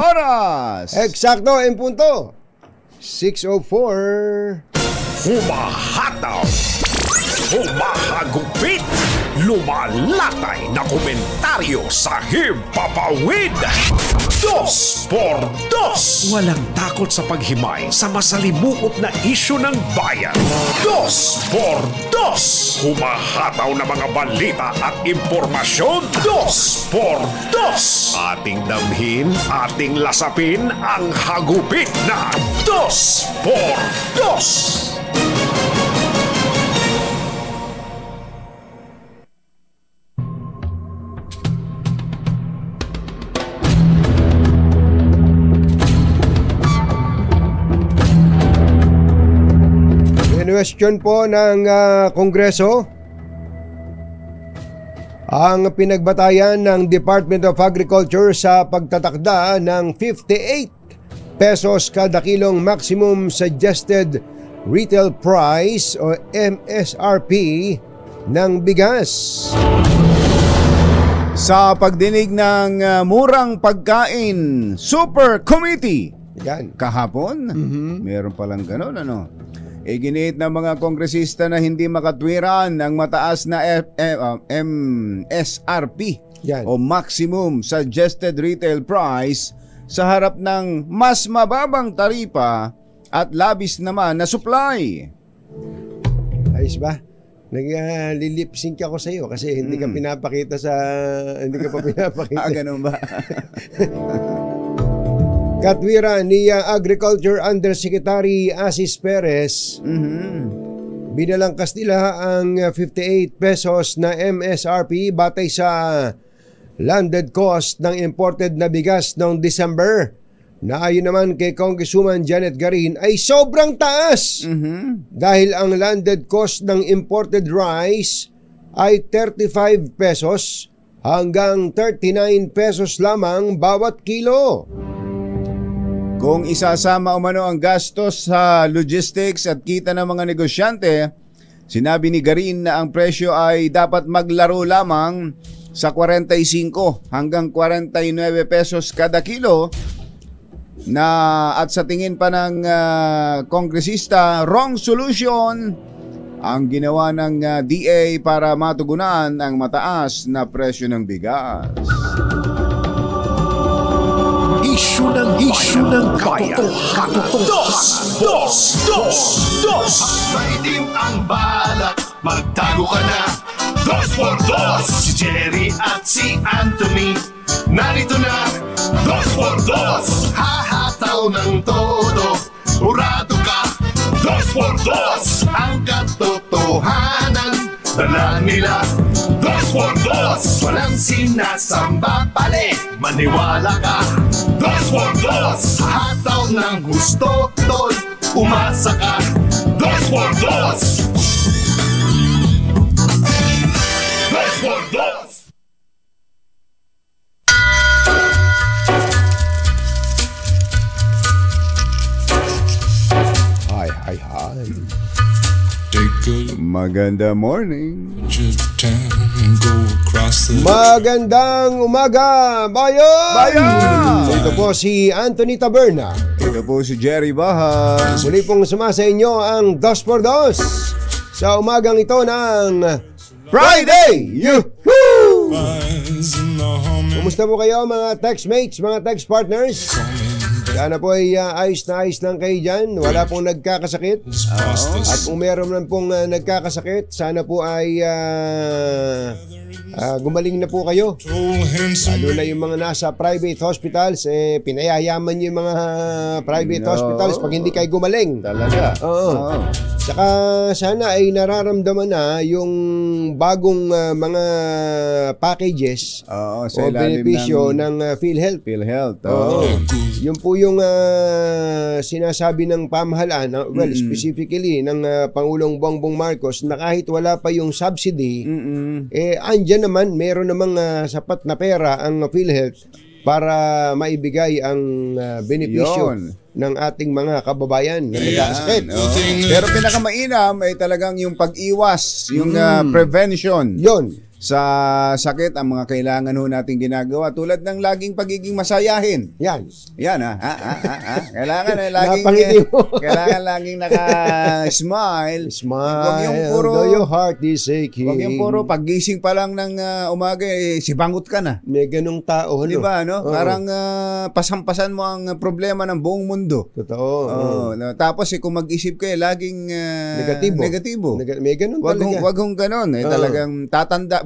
oras. Eksakto, en punto. 6:04. Humahataw, humahagupit, lumalatay na komentaryo sa Himpapawid. 2x2. Walang takot sa paghimay sa masalimuot na isyu ng bayan. 2x2. Humahataw na mga balita at impormasyon. 2x2. Ating damhin, ating lasapin ang hagupit na 2x2. Question po ng Kongreso ang pinagbatayan ng Department of Agriculture sa pagtatakda ng 58 pesos kada kilong maximum suggested retail price o MSRP ng bigas. Sa pagdinig ng murang pagkain Super Committee kahapon, meron palang ganun Iginiit ng mga kongresista na hindi makatwiran ang mataas na MSRP o Maximum Suggested Retail Price sa harap ng mas mababang taripa at labis naman na supply. Ayos ba? Naglilip-sync ako sa iyo kasi hindi ka pinapakita sa... Hindi ka pa pinapakita. Ganun ba? Katwiran ni Agriculture Undersecretary Asis Perez, binalangkas nila ang 58 pesos na MSRP batay sa landed cost ng imported na bigas noong December na ayon naman kay Congresswoman Janet Garin ay sobrang taas dahil ang landed cost ng imported rice ay 35 pesos hanggang 39 pesos lamang bawat kilo. Kung isasama umano ang gastos sa logistics at kita ng mga negosyante, sinabi ni Garin na ang presyo ay dapat maglaro lamang sa 45 hanggang 49 pesos kada kilo na at sa tingin pa ng kongresista, wrong solution ang ginawa ng DA para matugunan ang mataas na presyo ng bigas. Isyu ng bayan. Dos. Maitim ang balak, magtago ka na. 2x2. Si Jerry at si Anthony, narito na. 2x2. Hahataw ng todo, urado ka. 2x2. Ang katotohanan, dala nila. 2x2. Walang sinasamba pali, maniwala ka. 2x2. Hataw ng gusto, tol, umasa ka. 2x2. 2x2. Hi. Maganda morning. Magandang umaga, bayan! Ito po si Anthony Taberna. Ito po si Jerry Baha. Muli pong sumasa inyo ang 2x2 sa umagang ito ng Friday! Yuhuu! Kumusta po kayo mga textmates, mga text partners? Sana po ay ayos na ayos lang kayo dyan. Wala pong nagkakasakit. At kung meron man pong nagkakasakit, sana po ay gumaling na po kayo. Lalo na yung mga nasa private hospitals, pinayayaman nyo yung mga private hospitals pag hindi kayo gumaling. Talaga? Oo. Saka sana ay nararamdaman na yung bagong mga packages o benepisyo ng PhilHealth. Yun po yung sinasabi ng pamahalaan, specifically ng Pangulong Bongbong Marcos, na kahit wala pa yung subsidy, andyan naman, meron namang sapat na pera ang PhilHealth para maibigay ang benepisyo ng ating mga kababayan na nagkakasakit. Pero pinakamainam ay talagang yung pag-iwas, yung prevention. Yun. sa sakit ang mga kailangan ho natin ginagawa tulad ng laging pagiging masayahin. Yan. Yan Kailangan laging kailangan laging naka-smile. Wag yung puro though your heart is aching. Wag yung puro paggising pa lang ng umaga sibangot ka na. May ganung tao, Di ba, no? Parang pasampasan mo ang problema ng buong mundo. Totoo. Tapos kung mag-isip ka laging negatibo. May ganun talaga. Wag hong ganun. Talagang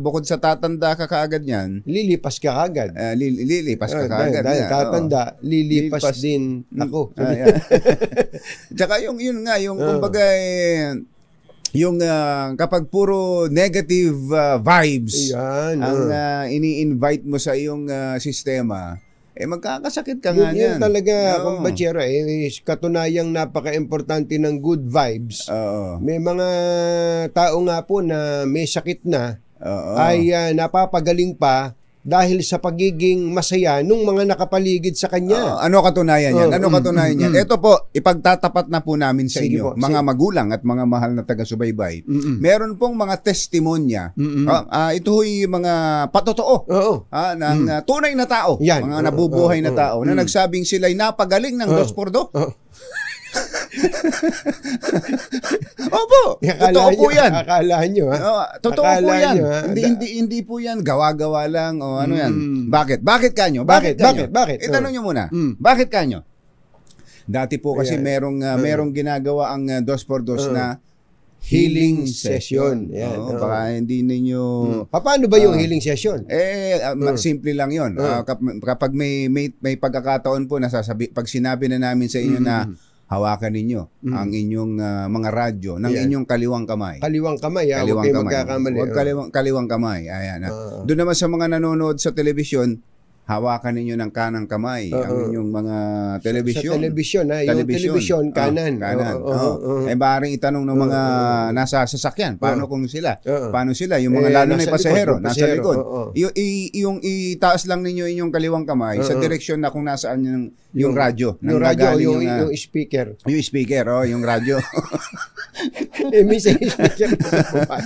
bukod sa tatanda ka kaagad yan. Lilipas ka kaagad. Lilipas ka kaagad. Dahil tatanda, lilipas din ako. Tsaka yun nga, kumbaga yung kapag puro negative vibes ang ini-invite mo sa iyong sistema, magkakasakit ka nga yan. Yun talaga, kumbachero, katunayang napaka-importante ng good vibes. May mga tao nga po na may sakit na, ay napapagaling pa dahil sa pagiging masaya nung mga nakapaligid sa kanya. Ano katunayan yan? Ito po, ipagtatapat na po namin sa inyo, mga magulang at mga mahal na taga-subaybay. Meron pong mga testimonya. Ito ho'y mga patotoo ng tunay na tao, mga nabubuhay na tao na nagsabing sila'y napagaling ng 2x2. Opo, totoo po yan. Akala nyo, totoo po yan. Hindi po yan gawa-gawa lang o ano yan. Bakit kanyo? Bakit? Itanong nyo muna. Bakit kanyo? Dati po kasi merong ginagawa ang 2x2 na healing session. Baka hindi ninyo... Paano ba yung healing session? Simple lang yon. Kapag may pagkakataon po, pag sinabi na namin sa inyo na hawakan ninyo ang inyong mga radyo ng inyong kaliwang kamay. Kaliwang kamay, huwag kayo magkakamali. Huwag kaliwang kamay. Ayan. Doon naman sa mga nanonood sa telebisyon, hawakan ninyo ng kanang kamay ang inyong mga telebisyon. Sa telebisyon, yung telebisyon, kanan. Maaaring itanong ng mga nasa sasakyan, paano kung sila? Paano sila? Yung mga lalo na pasahero, nasa likod. Yung itaas lang ninyo inyong kaliwang kamay sa direksyon na kung nasaan yung radyo. Yung radyo, yung speaker. Yung speaker, yung radyo. Minsan yung speaker.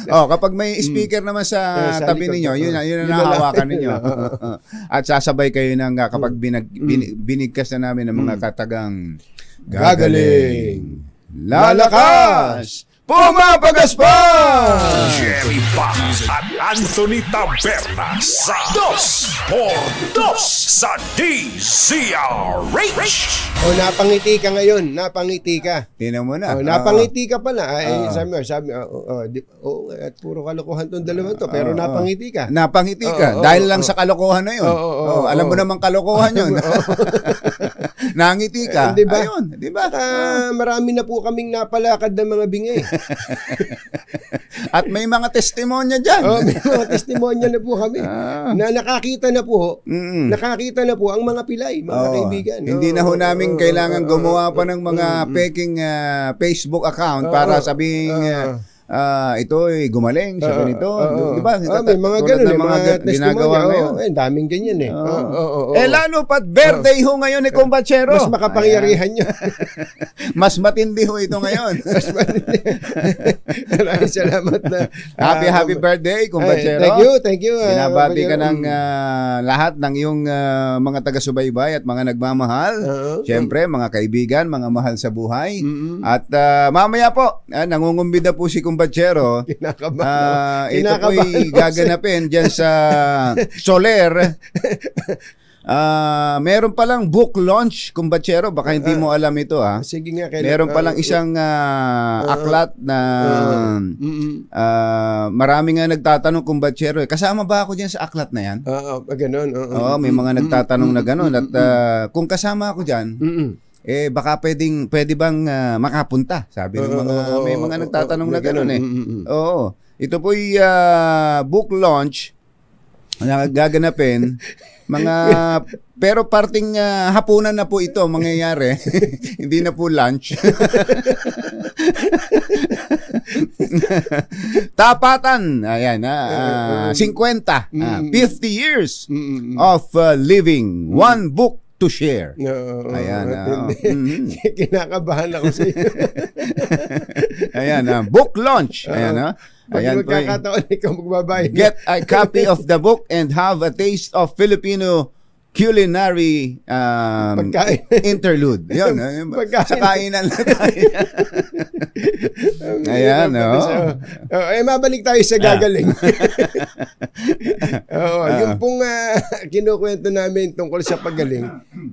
Kapag may speaker naman sa tabi ninyo, yun na nahawakan ninyo. At sasabay kayo ng kapag binigkas na namin ng mga katagang gagaling, lalakas, pumapagaspas! Jerry Bacas at Anthony Taberna sa 2x2 sa DZRH. Napangiti ka ngayon. Napangiti ka. Tingnan mo na. Napangiti ka pala. Sabi, at puro kalokohan tong dalawa to. Pero napangiti ka. Napangiti ka. Dahil lang sa kalokohan na yun. Alam mo naman kalokohan yun. Nangiti ka. Diba? Ayun. Diba? Marami na po kaming napalakad ng mga bingi. At may mga testimonya dyan. May mga testimonya na po kami. Na nakakita na po ang mga pilay, mga kaibigan. Hindi na ho namin kailangan gumawa pa ng mga peking Facebook account para sabihin ito ay gumaling sa ganito. Diba? May mga ganun, mga ginagawa ngayon. Daming ganyan lalo pat birthday ho ngayon ni Kumbachero. Mas makapangyarihan nyo. Mas matindi ho ito ngayon. Maraming salamat na. Happy birthday, Kumbachero. Thank you. Binabati ka ng lahat ng iyong mga taga-subaybay at mga nagmamahal. Siyempre, mga kaibigan, mga mahal sa buhay. At mamaya po, nangungumbida po si Kumbachero. Ito po'y gaganapin dyan sa Soler. Meron palang book launch, Kumbachero. Baka hindi mo alam ito. Sige nga. Meron palang isang aklat na marami nga nagtatanong, Kumbachero. Kasama ba ako dyan sa aklat na yan? Ganun. May mga nagtatanong na ganun. At kung kasama ako dyan, baka pwede bang makapunta? Sabi ng mga may mga nagtatanong na gano'n Oo. Ito po'y book launch na gaganapin pero parting hapunan na po ito mangyayari. Hindi na po lunch. Tapatan. Ayan, 50 years of living. One book to share. Ayan. Kinakabahan ako sa iyo. Ayan, book launch. Ayan, Pag magkakataon, ikaw magbabayad. Get a copy of the book and have a taste of Filipino culinary interlude. Yun. Sa kainan lang tayo. Ayan, mabalik tayo sa gagaling. Yung pong kinukwento namin tungkol sa pagaling,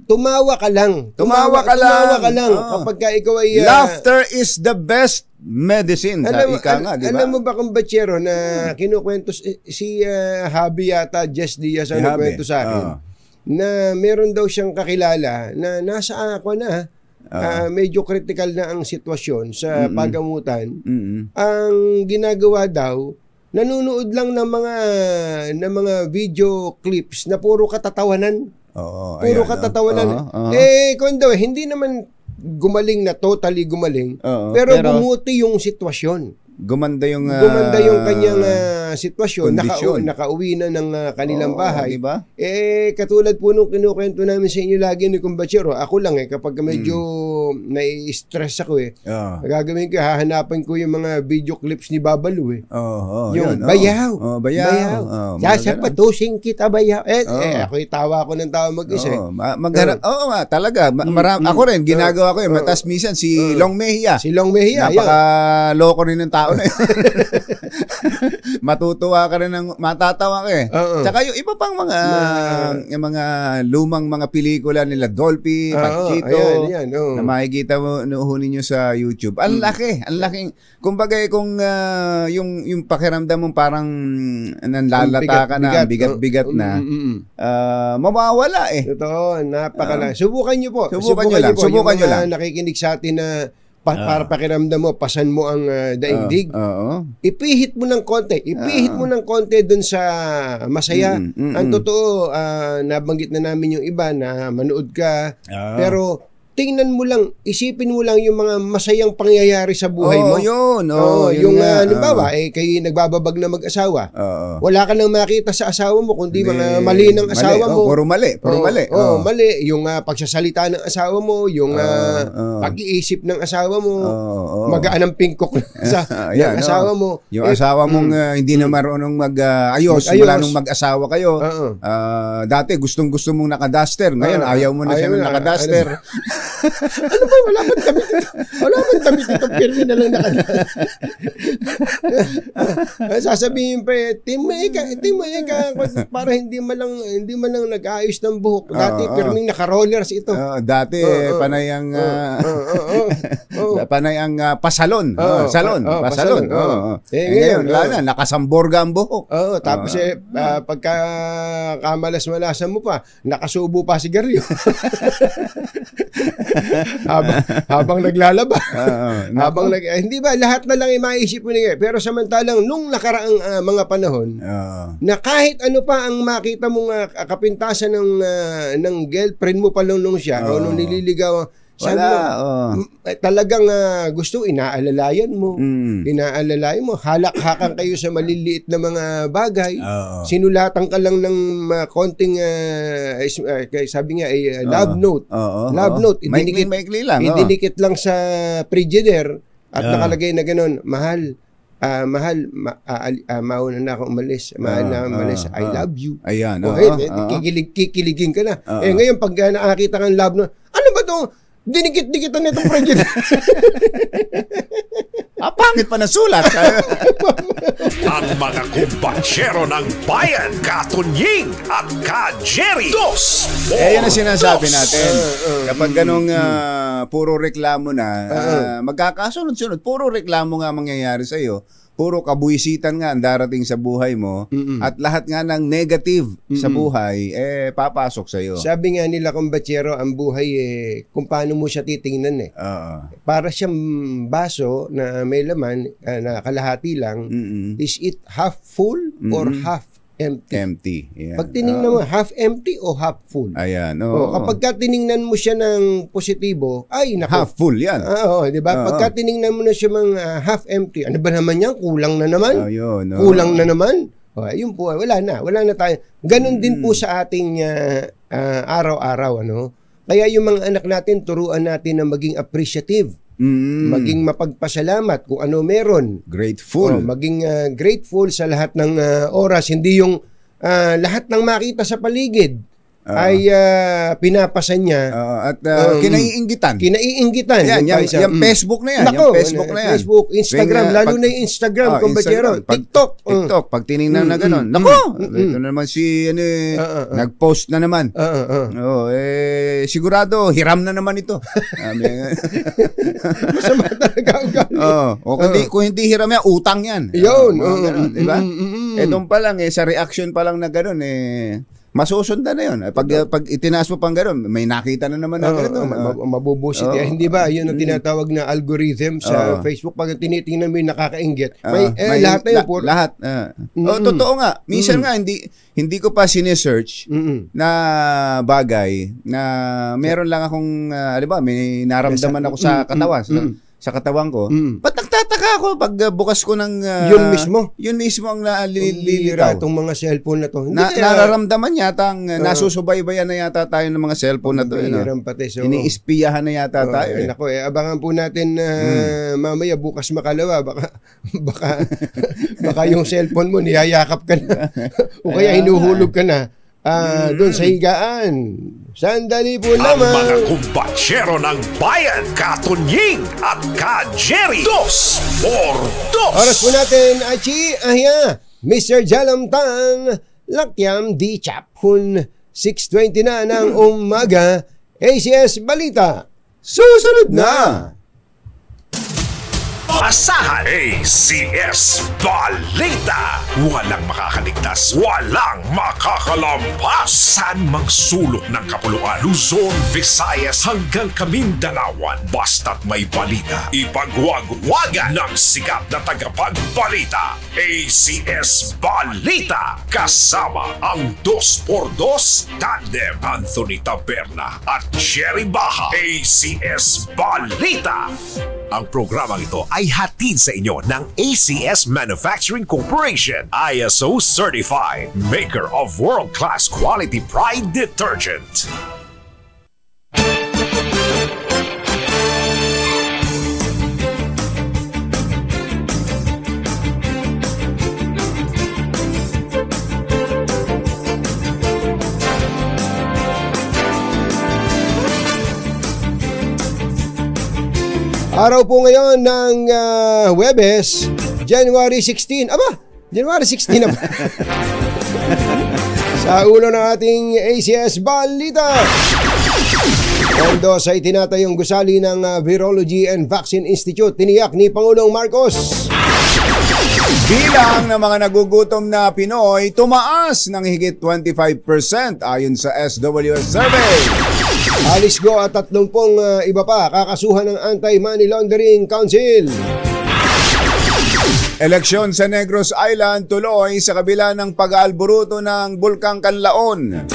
tumawa ka lang. Tumawa ka lang. Kapag ikaw ay... laughter is the best medicine. Alam mo ba kung Bachero na kinukwento si Javi yata, Jess Diaz ang nagkwento sa akin, na meron daw siyang kakilala na nasa medyo critical na ang sitwasyon sa pagamutan. Ang ginagawa daw, nanunood lang ng mga video clips na puro katatawanan. Puro katatawanan. Kung daw, hindi naman gumaling na, totally gumaling, pero bumuti yung sitwasyon. Gumanda yung kanyang sitwasyon, nakauwi na ng kanilang bahay. Diba? Katulad po nung kinukwento namin sa inyo lagi ni Kumbachero, ako lang kapag medyo nai-stress ako gagawin ko, hahanapan ko yung mga video clips ni Babalu yung bayaw. Sasapatusin kita bayaw. Ako tawa ko ng tawa mag-isa. Talaga. Ako rin, ginagawa ko matas minsan si Long Mejia. Napaka-loko rin ng tao na yun. Matutuwa ka rin, matatawa ka Tsaka yung iba pang yung mga lumang mga pelikula nila, Dolphy, Pachito, na makikita mo ninyo sa YouTube. Ang laking, kumbaga kung yung pakiramdam mo parang nanlalata ka na, bigat-bigat na, mawawala Totoo, napakala. Subukan nyo po. Subukan nyo lang. Nakikinig sa atin na para pakiramdam mo, pasan mo ang daigdig. Ipihit mo ng konti dun sa masaya. Ang totoo, nabanggit na namin yung iba na manood ka, pero tingnan mo lang, isipin mo lang yung mga masayang pangyayari sa buhay mo. Halimbawa, kayo nagbababag na mag-asawa. Wala ka nang makita sa asawa mo, kundi mga mali ng asawa mo. Puro mali. Mali. Yung pagsasalita ng asawa mo, yung pag-iisip ng asawa mo, magaan ang pingkok ng asawa mo. Yung asawa mong hindi na marunong mag-ayos, wala nung mag-asawa kayo. Dati gustong-gusto mong naka-duster, ngayon ayaw mo na siya ng naka-duster. Ano ba? Wala man damit ito. Pirmi na lang sasabihin pa timay ka, para hindi man lang nag-aayos ng buhok. Dati pirming naka-rollers ito. Dati panay ang pasalon. Pasalon. Ngayon, nakasamborga ang buhok. Tapos pagka kamalas-malasan mo pa, nakasubo pa sigarilyo. habang naglalaba. Hindi ba lahat na lang ay maiisip mo niya. Pero samantalang nung nakaraang mga panahon na kahit ano pa ang makita mong kapintasan ng girlfriend mo pa nung siya o nung nililigaw, talagang gusto inaalalayan mo. Halak-hakan kayo sa maliliit na mga bagay. Sinulatan ka lang ng konting sabi nga love note. Idinikit lang sa frigidaire at nakalagay na gano'n, mahal, mauna na ako umalis. I love you. Ayan. Kikiligin ka na. Ngayon pag nakakita kang love note, ano ba to? Dinikit-dikitan nitong project. Pangit pa na sulat. Ang mga kumbatsero ng bayan, Katunying at Ka-Jerry. Yan ang sinasabi natin. Kapag ganong puro reklamo na, magkakasunod-sunod, puro reklamo nga mangyayari sa'yo. Puro kabuisitan nga ang darating sa buhay mo at lahat nga ng negative sa buhay papasok sa iyo. Sabi nga nila Kumbachero, ang buhay kung paano mo siya titingnan Para siyang baso na may laman na kalahati lang, is it half full or half empty? Yeah. Pag tiningnan mo, half empty o half full? Ayan. Kapag ka tiningnan mo siya ng positibo, half full yan. Di ba? Pagka tiningnan mo na siya half empty, ano ba naman yan? Kulang na naman. Kulang na naman. Yun po, wala na tayo. Ganon din po sa ating araw-araw. Kaya yung mga anak natin, turuan natin na maging appreciative. maging mapagpasalamat kung ano meron. Grateful. Maging grateful sa lahat ng oras, hindi yung lahat ng makita sa paligid ay pinapasan niya at kinaiinggitan. Kinaiinggitan. Yung Facebook na yan. Nako, yung Facebook na yan. Facebook, Instagram, lalo na yung Instagram, kumbachero. TikTok. Pag tinignan na gano'n, nako, ito na naman si, nag-post na naman. Sigurado, hiram na naman ito. Masama talaga ang galing. Kung hindi hiram yan, utang yan. Yun. Diba? Doon pa lang, sa reaction pa lang na gano'n, masusundan na yun. Pag itinaas mo pang gano'n, may nakita na naman na gano'n. Mabubusit. Hindi ba? Yun ang tinatawag na algorithm sa Facebook. Pag tinitingnan mo yung nakakainggit, may lahat na yun. Lahat. Totoo nga. Minsan nga, hindi ko pa sinesearch na bagay na meron lang akong, may naramdaman ako sa katawan. Sa katawan ko. Ba't nagtataka ako pag bukas ko ng... Yun mismo ang naliliraw. Itong mga cellphone na to. Nararamdaman yata, nasusubaybayan na yata tayo ng mga cellphone na to. Iniispiyahan na yata tayo. Abangan po natin mamaya bukas makalawa. Baka yung cellphone mo niyayakap ka na. O kaya hinuhulog ka na. Doon sa higaan. Sandali po naman. Ang mga kumbatsero ng bayan, Katunying at Ka-Jerry. 2x2. Oras po natin, Mr. Jalamtang, Lakyam di Chaphun, 6:20 na ng umaga, ACS Balita. Susunod na. Asahan ACS Balita. Walang makakaligtas, walang makakalampas. Saan mang sulok ng kapuluan, Luzon, Visayas hanggang Kamindalawan. Basta't may balita, ipagwagwagan ng sikat na tagapagbalita. ACS Balita. Kasama ang 2x2 tandem Anthony Taberna at Jerry Baha. ACS Balita. Ang programang ito ay hatid sa inyo ng ACS Manufacturing Corporation, ISO certified, maker of world-class quality Pride detergent. Araw po ngayon ng Huwebes, January 16. January 16 na ba? Sa ulo ng ating ACS Balita. Pondo sa itinatayong gusali ng Virology and Vaccine Institute, tiniyak ni Pangulong Marcos. Bilang ng mga nagugutom na Pinoy, tumaas ng higit 25% ayon sa SWS survey. Alice Go at 30 iba pa kakasuhan ng Anti-Money Laundering Council. Eleksyon sa Negros Island tuloy sa kabila ng pag-aalburuto ng Bulkang Kanlaon.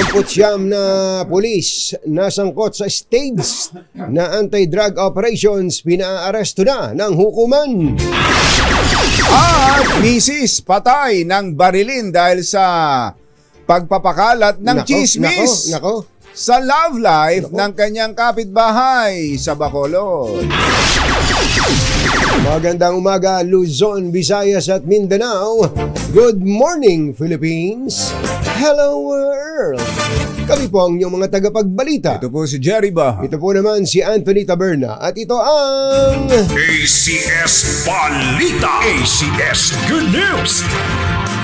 29 na pulis nasangkot sa stage na anti-drug operations pinaaresto na ng hukuman. At misis patay ng barilin dahil sa pagpapakalat ng chismis sa love life ng kanyang kapitbahay sa Bacolod. Magandang umaga, Luzon, Visayas at Mindanao. Good morning, Philippines. Hello, world. Kami po ang inyong mga tagapagbalita. Ito po si Jerry Baha. Ito po naman si Anthony Taberna. At ito ang... ACS Balita. ACS Good News.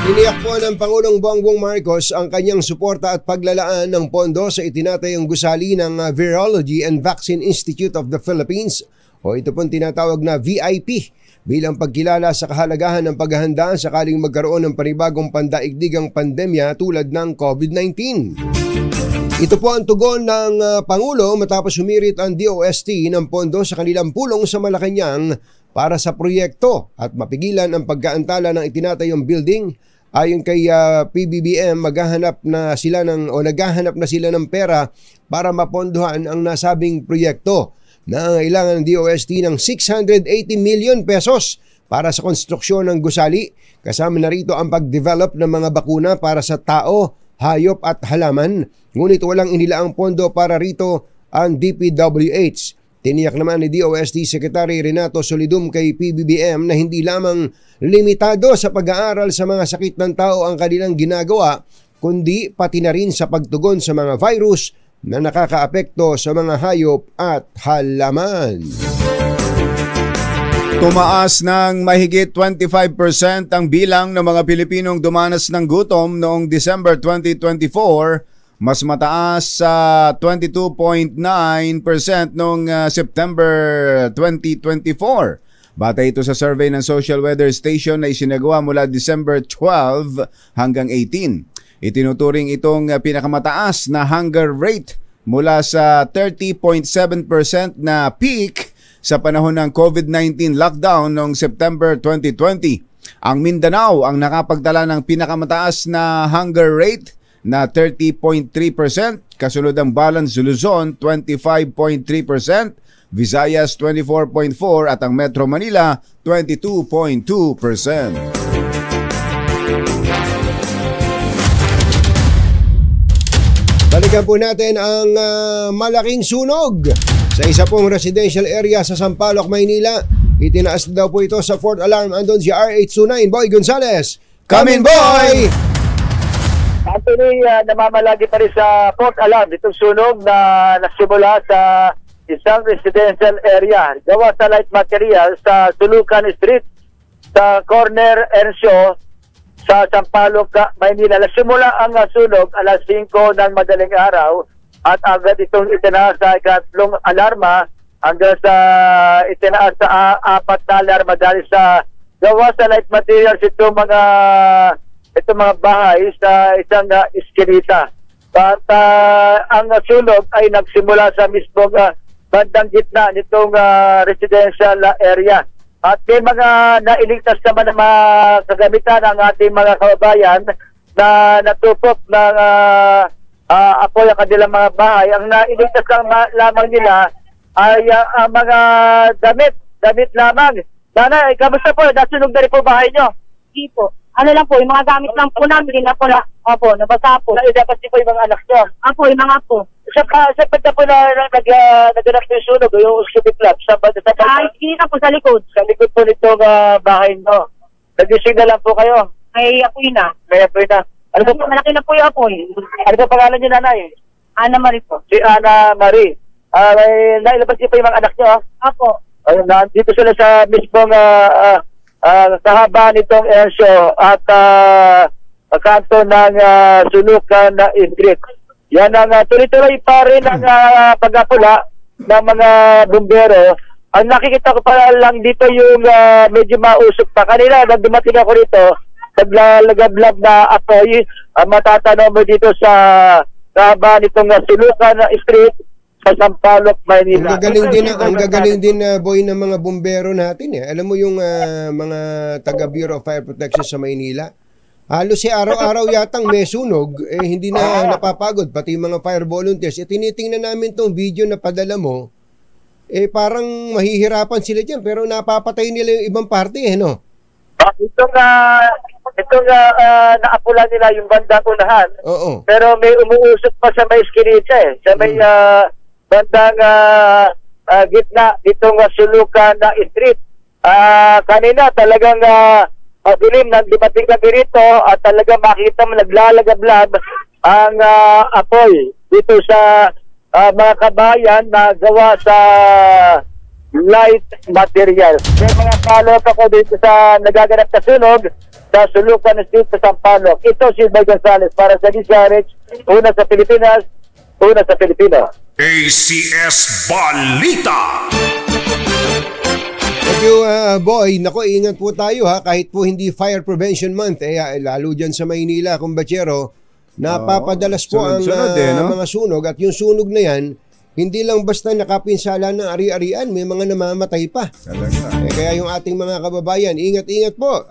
Iniyak po ng Pangulong Bongbong Marcos ang kanyang suporta at paglalaan ng pondo sa itinatayong gusali ng Virology and Vaccine Institute of the Philippines o ito pong tinatawag na VIP bilang pagkilala sa kahalagahan ng paghahanda sakaling magkaroon ng panibagong pandaigdigang pandemya tulad ng COVID-19. Ito po ang tugon ng Pangulo matapos humirit ang DOST ng pondo sa kanilang pulong sa Malacanang para sa proyekto at mapigilan ang pagkaantala ng itinatayong building. Ayon kay PBBM, naghahanap na sila ng pera para mapondohan ang nasabing proyekto. Nangangailangan ng DOST ng 680 million pesos para sa konstruksyon ng gusali. Kasama na rito ang pag-develop ng mga bakuna para sa tao, hayop at halaman. Ngunit walang inilaang pondo para rito ang DPWH. Tiniyak naman ni DOST Secretary Renato Solidum kay PBBM na hindi lamang limitado sa pag-aaral sa mga sakit ng tao ang kanilang ginagawa, kundi pati na rin sa pagtugon sa mga virus na nakakaapekto sa mga hayop at halaman. Tumaas ng mahigit 25% ang bilang ng mga Pilipinong dumanas ng gutom noong December 2024, mas mataas sa 22.9% noong September 2024. Batay ito sa survey ng Social Weather Station na isinagawa mula December 12 hanggang 18. Itinuturing itong pinakamataas na hunger rate mula sa 30.7% na peak sa panahon ng COVID-19 lockdown noong September 2020. Ang Mindanao ang nakapagtala ng pinakamataas na hunger rate na 30.3%, kasunod ang Balance Luzon 25.3%, Visayas 24.4% at ang Metro Manila 22.2%. Balikan po natin ang malaking sunog sa isa pong residential area sa Sampaloc, Maynila. Itinaas daw po ito sa 4th alarm. Andun si RH29, Boy Gonzales. Come in, Boy! Actually, namamalagi pa rin sa 4th alarm itong sunog na nagsimula sa isang residential area. Gawa sa light material sa Tulucan Street sa corner Ensyo sa Sampaloc, Maynila. Nagsimula ang sunog alas 5 ng madaling araw at agad itong itinaas sa ikatlong alarma hanggang sa itinaas sa 4 na alarma dahil sa gawa sa light materials itong mga bahay sa isang iskinita. At ang sunog ay nagsimula sa mismong bandang gitna nitong residential area. At may mga nailigtas naman ng mga kagamitan ng ating mga kababayan na natupok ng apoy ang kanilang mga bahay. Ang nailigtas lamang nila ay mga damit lamang. Nanay, kamusta po? Nasunog na rin po bahay nyo? Hindi po. Ano lang po, yung mga gamit lang po namin, na po na, opo, nabasa po. Dapat din po yung mga anak nyo? Opo, yung mga po. Sa pagka po na naganap yung sunog, yung Scoopy Club, sa Hindi na po sa likod. Sa likod po nitong bahay nyo. Nagising na lang po kayo? May apoy na. May apoy na. Ano po, malaki na po yung apoy. Ano po pangalan nyo, nanay? Ana Marie po. Si Ana Marie. Nailabas niyo po yung mga anak nyo? Opo. Dito sila sa mismong kahaba nitong Ensyo at kanto ng Sulucan Street. Yan ang tuloy-tuloy pa rin ang pagapula ng mga bumbero. Ang nakikita ko pa lang dito yung medyo mausok pa. Kanina, nang dumating ako dito, naglalagablab na apoy. Matatanaw mo dito sa kahaba nitong Sulucan Street sa Sampaloc, Maynila. Ang gagaling din boy ng mga bumbero natin eh. Alam mo yung mga taga Bureau of Fire Protection sa Maynila, halos si araw-araw yatang may sunog, hindi na napapagod, pati yung mga fire volunteers. Tinitingnan namin tong video na padala mo, parang mahihirapan sila dyan, pero napapatay nila yung ibang parte no? Itong naapula nila yung bandang unahan. Oo. Pero may umuusok pa sa may skinita sa may bandang gitna ditong Sulucan Street. Kanina talagang dilim nang dumating kami rito at talagang makita mo naglalagablab ang apoy dito sa mga kabayan na gawa sa light materials. May mga follow-up ako dito sa nagaganap na sunog sa Sulucan Street sa Sampaloc. Ito si Boy Gonzales para sa DZRH, una sa Pilipinas, una sa Pilipino. ACS Balita. Thank you, Boy. Nako, ingat po tayo kahit po hindi Fire Prevention Month, lalo dyan sa Maynila, kumbachero, napapadalas po ang mga sunog at yung sunog na yan, hindi lang basta nakapinsala ng ari-arian, may mga namamatay pa. Kaya yung ating mga kababayan, ingat-ingat po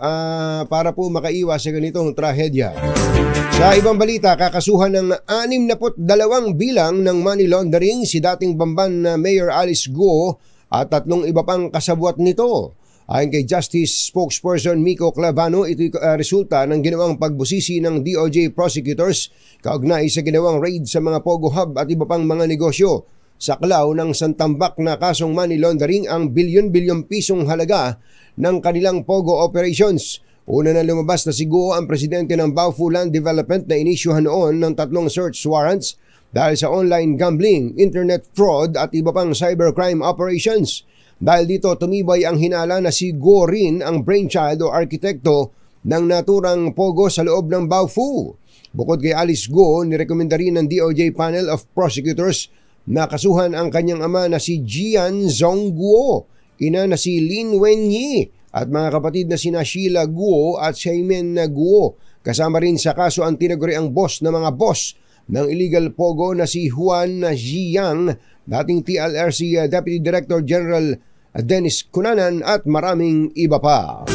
para po makaiwas sa ganitong trahedya. Sa ibang balita, kakasuhan ng 62 bilang ng money laundering si dating Bamban na Mayor Alice Guo at 3 iba pang kasabwat nito. Ayon kay Justice Spokesperson Miko Clavano, ito'y resulta ng ginawang pagbusisi ng DOJ prosecutors kaugnay sa ginawang raid sa mga Pogo Hub at iba pang mga negosyo. saklaw ng santambak na kasong money laundering ang bilyon-bilyong pisong halaga ng kanilang POGO operations. Una na lumabas na si Guo, ang presidente ng Baofu Land Development, na inisyuhan noon ng 3 search warrants dahil sa online gambling, internet fraud at iba pang cybercrime operations. Dahil dito tumibay ang hinala na si Guo rin ang brainchild o arkitekto ng naturang POGO sa loob ng Baofu. Bukod kay Alice Guo, nirekomenda rin ng DOJ panel of prosecutors na kasuhan ang kanyang ama na si Jian Zong Guo, ina na si Lin Wenyi, at mga kapatid na sina Sheila Guo at Xiamen Guo. Kasama rin sa kaso ang tinaguriang boss na mga boss ng illegal POGO na si Juan Ziyang, dating TLRC Deputy Director General Dennis Cunanan at maraming iba pa.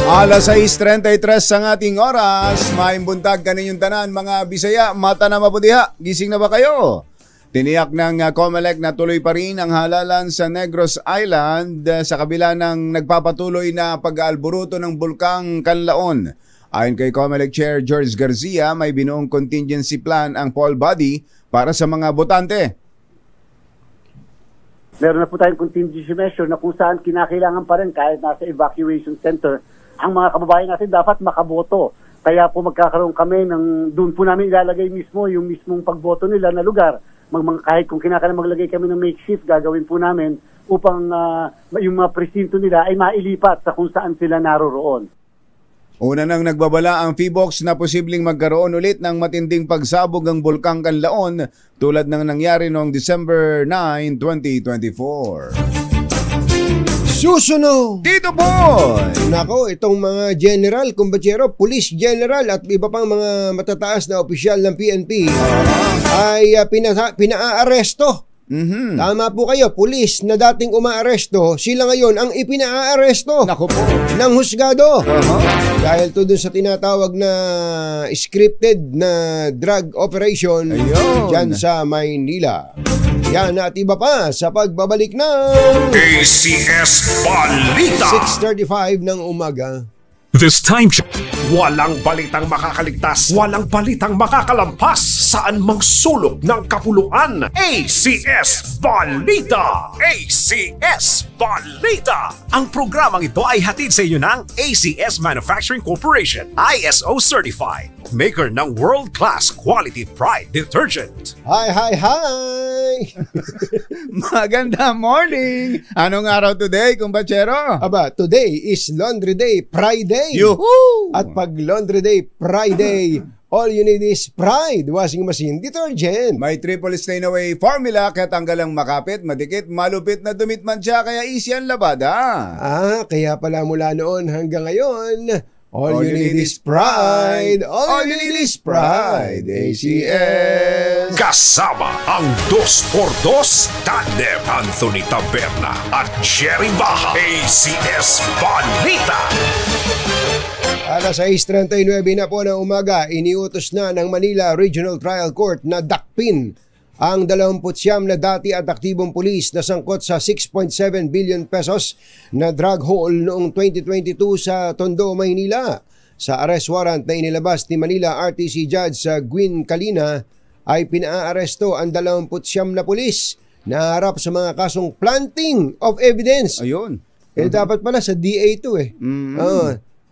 Alas 6:33 ang ating oras. Maimbuntag kaninyong tanan mga Bisaya, mata na mapudiha. Gising na ba kayo? Tiniyak ng COMELEC na tuloy pa rin ang halalan sa Negros Island sa kabila ng nagpapatuloy na pag-aalburuto ng Bulkang Kanlaon. Ayon kay COMELEC Chair George Garcia, may binuong contingency plan ang Paul Body para sa mga botante. Meron na po tayong contingency measure na kung saan kinakailangan pa rin kahit nasa evacuation center, ang mga kababayan natin dapat makaboto. Kaya po magkakaroon kami ng doon po namin ilalagay mismo yung mismong pagboto nila na lugar. Kahit kung kinakailangan maglagay kami ng makeshift, gagawin po namin upang yung mga presinto nila ay mailipat sa kung saan sila naroroon. Una nang nagbabala ang PHIVOLCS na posibleng magkaroon ulit ng matinding pagsabog ng Bulkang Kanlaon tulad ng nangyari noong December 9, 2024. Susunod! Dito Boy! Nako, itong mga general, kumbatsero, police general at iba pang mga matataas na opisyal ng PNP ay pinaaresto. Tama po kayo, police na dating umaaresto, sila ngayon ang ipinaaresto ng husgado. Dahil to dun sa tinatawag na scripted na drug operation dyan sa Maynila. Yan at iba pa sa pagbabalik ng ACS Balita 6:35 ng umaga. This time check. Walang balitang makakaligtas, walang balitang makakalampas, saan mang sulok ng kapuluan. ACS Balita! ACS Balita! Ang programang ito ay hatid sa inyo ng ACS Manufacturing Corporation, ISO Certified, maker ng world-class quality Pride detergent. Hi! Maganda morning! Anong araw today, kumbatsero? Aba, today is Laundry Day, Pride Day. Yuhuu! At pag Laundry Day, Friday, all you need is Pride washing machine detergent. May triple stain away formula kaya tanggal ang makapit, madikit, malupit na dumit man siya kaya easy ang labada. Kaya pala mula noon hanggang ngayon, all you need is Pride. All you need is Pride. ACS. Kasama ang 2x2 tandem Anthony Taberna at Jerry Baha. ACS Balita. Alas 6:39 na po ng umaga, iniutos na ng Manila Regional Trial Court na dakpin ang 29 na dati at aktibong pulis na sangkot sa 6.7 billion pesos na drug haul noong 2022 sa Tondo, Maynila. Sa arrest warrant na inilabas ni Manila RTC Judge Gwyn Kalina ay pinaaresto ang 29 na pulis na harap sa mga kasong planting of evidence. Ayun. Dapat pala sa DA2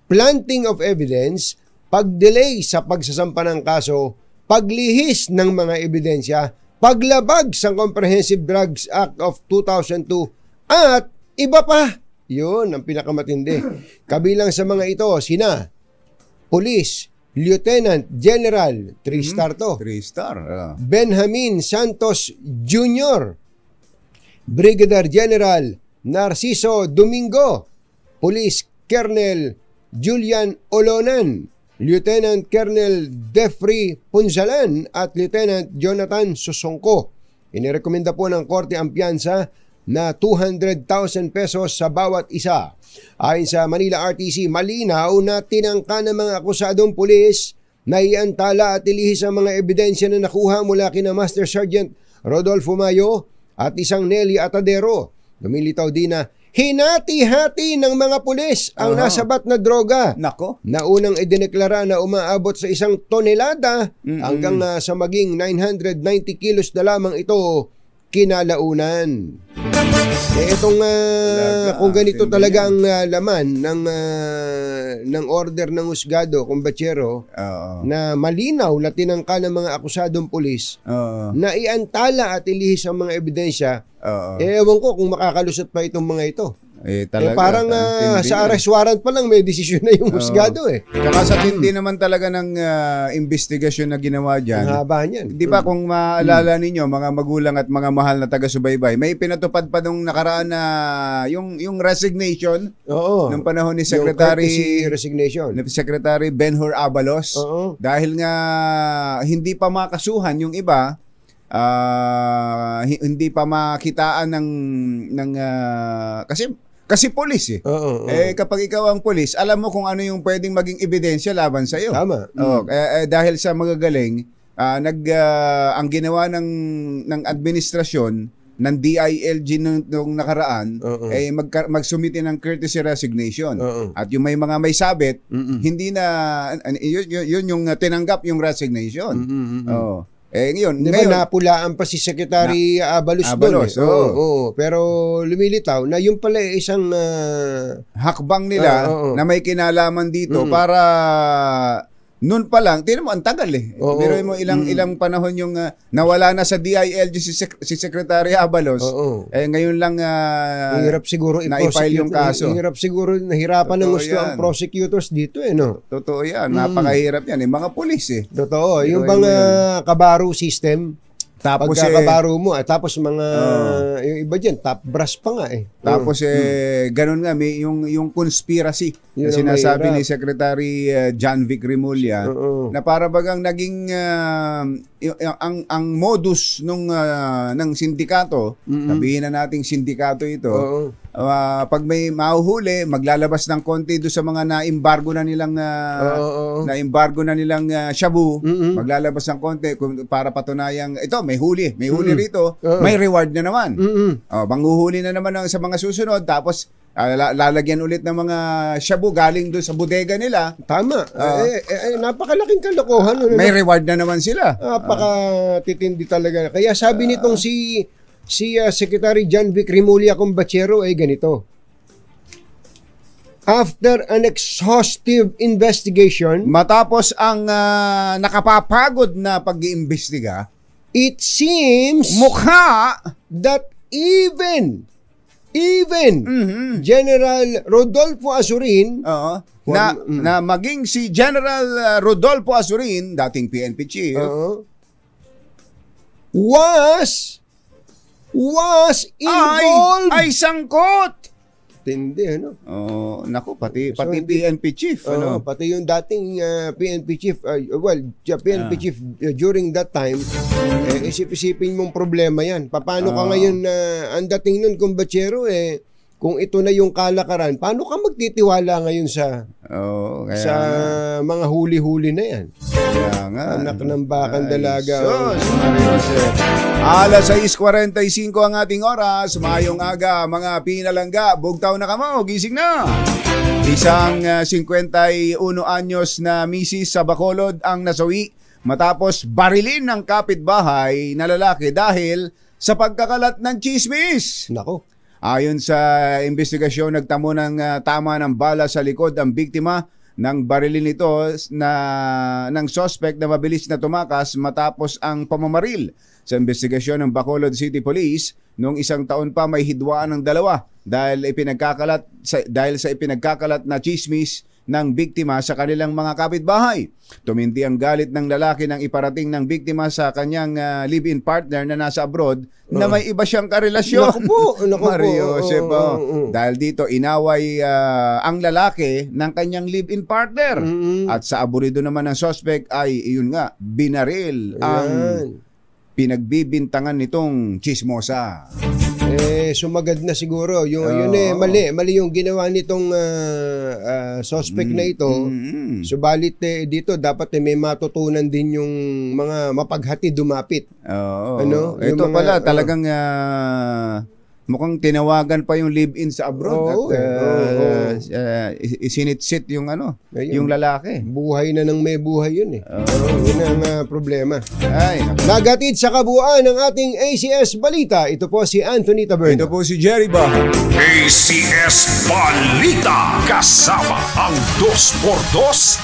planting of evidence, pag-delay sa pagsasampa ng kaso, paglihis ng mga ebidensya, paglabag sa Comprehensive Drugs Act of 2002, at iba pa. Yun ang pinakamatindi. Kabilang sa mga ito, sina Police Lieutenant General, 3-star to. 3-star. Benjamin Santos Jr., Brigadier General Narciso Domingo, Police Colonel Julian Olonan, Lieutenant Colonel Defrey Punzalan at Lieutenant Jonathan Susongko. Inirekomenda po ng korte ang piyansa na 200,000 pesos sa bawat isa. Ayon sa Manila RTC, malinaw na tinangka ng mga akusadong pulis na iantala at ilihis ang mga ebidensya na nakuha mula kina Master Sergeant Rodolfo Mayo at isang Nelly Atadero. Lumilitaw din na hinati-hati ng mga pulis ang nasabat na droga. Nako. Na unang idineklara na umaabot sa 1 tonelada hanggang sa maging 990 kilos na lamang ito kinalaunan. Itong kung ganito talaga ang laman ng order ng husgado, kumbatsero, na malinaw na tinangka ng mga akusadong pulis na iantala at ilihis ang mga ebidensya, ewan ko kung makakalusot pa itong mga ito. Talaga, parang sa arrest warrant pa lang may desisyon na yung husgado Tsaka sa tindi naman talaga ng investigasyon na ginawa dyan. Ang haba niyan. Di ba kung maalala ninyo, mga magulang at mga mahal na taga-subaybay, may pinatupad pa nung nakaraan na yung resignation ng panahon ni Secretary Benhur Abalos. Dahil nga hindi pa makasuhan yung iba, hindi pa makitaan ng kasi pulis kapag ikaw ang pulis, alam mo kung ano yung pwedeng maging ebidensya laban sa iyo. Tama. Dahil sa magagaling, ang ginawa ng administrasyon ng DILG nung nakaraan magsumite ng courtesy resignation. At yung may sabit, hindi na yun yung tinanggap yung resignation. Ngayon napulaan pa si Secretary Abalos doon. Pero lumilitaw na yung pala isang hakbang nila na may kinalaman dito para noon pa lang, tingnan mo, ang tagal Pero mo ilang panahon yung nawala na sa DILG si Secretary Abalos. Ngayon lang hirap siguro na-file yung kaso. Hirap siguro, nahirapan ng gusto ang prosecutors dito no? Totoo yan, napakahirap yan. Mga pulis Totoo, yung bang kabaro system, tapos pagkakabaro mo tapos mga yung iba diyan top brass pa nga Tapos ganun nga may yung conspiracy na sinasabi ni Secretary John Vic Remulla na para bagang naging ang modus ng sindikato, sabihin na nating sindikato ito, pag may mahuhuli, maglalabas ng konti do sa mga na-embargo na nilang shabu, maglalabas ng konti para patunayang ito may huli rito, may reward na naman. Manghuhuli na naman sa mga susunod, tapos lalagyan ulit ng mga shabu galing doon sa bodega nila. Tama. Napakalaking kalokohan. May reward na naman sila. Napakatitindi talaga. Kaya sabi nitong si Secretary John Vic Remulla Combatsero ganito. After an exhaustive investigation, matapos ang nakapapagod na pag-iimbestiga, it seems mukha that even General Rodolfo Azurin na maging si General Rodolfo Azurin, dating PNP chief, was involved. Ay sangkot. Tindi, naku, pati PNP chief, pati yung dating PNP chief, PNP chief during that time, isip-isipin mong problema yan. Paano ka ngayon ang dating nun, kumbatsero, kung ito na yung kalakaran, paano ka magtitiwala ngayon sa mga huli-huli na yan? Kaya nga. Anak ng bakang dalaga. Alas 6:45 ang ating oras. Mayong aga, mga pinalangga. Bugtaw na kamo, gising na. Isang 51 anyos na misis sa Bacolod ang nasawi matapos barilin ng kapitbahay na lalaki dahil sa pagkakalat ng chismis. Nako. Ayon sa investigasyon, nagtamo ng tama ng bala sa likod ang biktima ng barilin nito ng suspect na mabilis na tumakas matapos ang pamamaril. Sa investigasyon ng Bacolod City Police, noong 1 taon pa may hidwaan ng dalawa dahil sa ipinagkakalat na chismis ng biktima sa kanilang mga kapitbahay. Tumindi ang galit ng lalaki nang iparating ng biktima sa kanyang live-in partner na nasa abroad na may iba siyang karelasyon. Naku po. Mario Joseph. Dahil dito, inaway ang lalaki ng kanyang live-in partner. At sa aburido naman ng suspect ay, iyon nga, binaril ang pinagbibintangan nitong chismosa. Sumagad na siguro. Yun mali yung ginawa nitong suspect na ito. Subalit dito dapat may matutunan din yung mga mapaghati dumapit. Ito pala talagang mukhang tinawagan pa yung live-in sa abroad isinitsit yung yung lalaki. Buhay na ng may buhay yun eh. Yun ang problema. Nagatid sa kabuuan ng ating ACS Balita. Ito po si Anthony Taberna. Ito po si Jerry Baha. ACS Balita. Kasama ang 2x2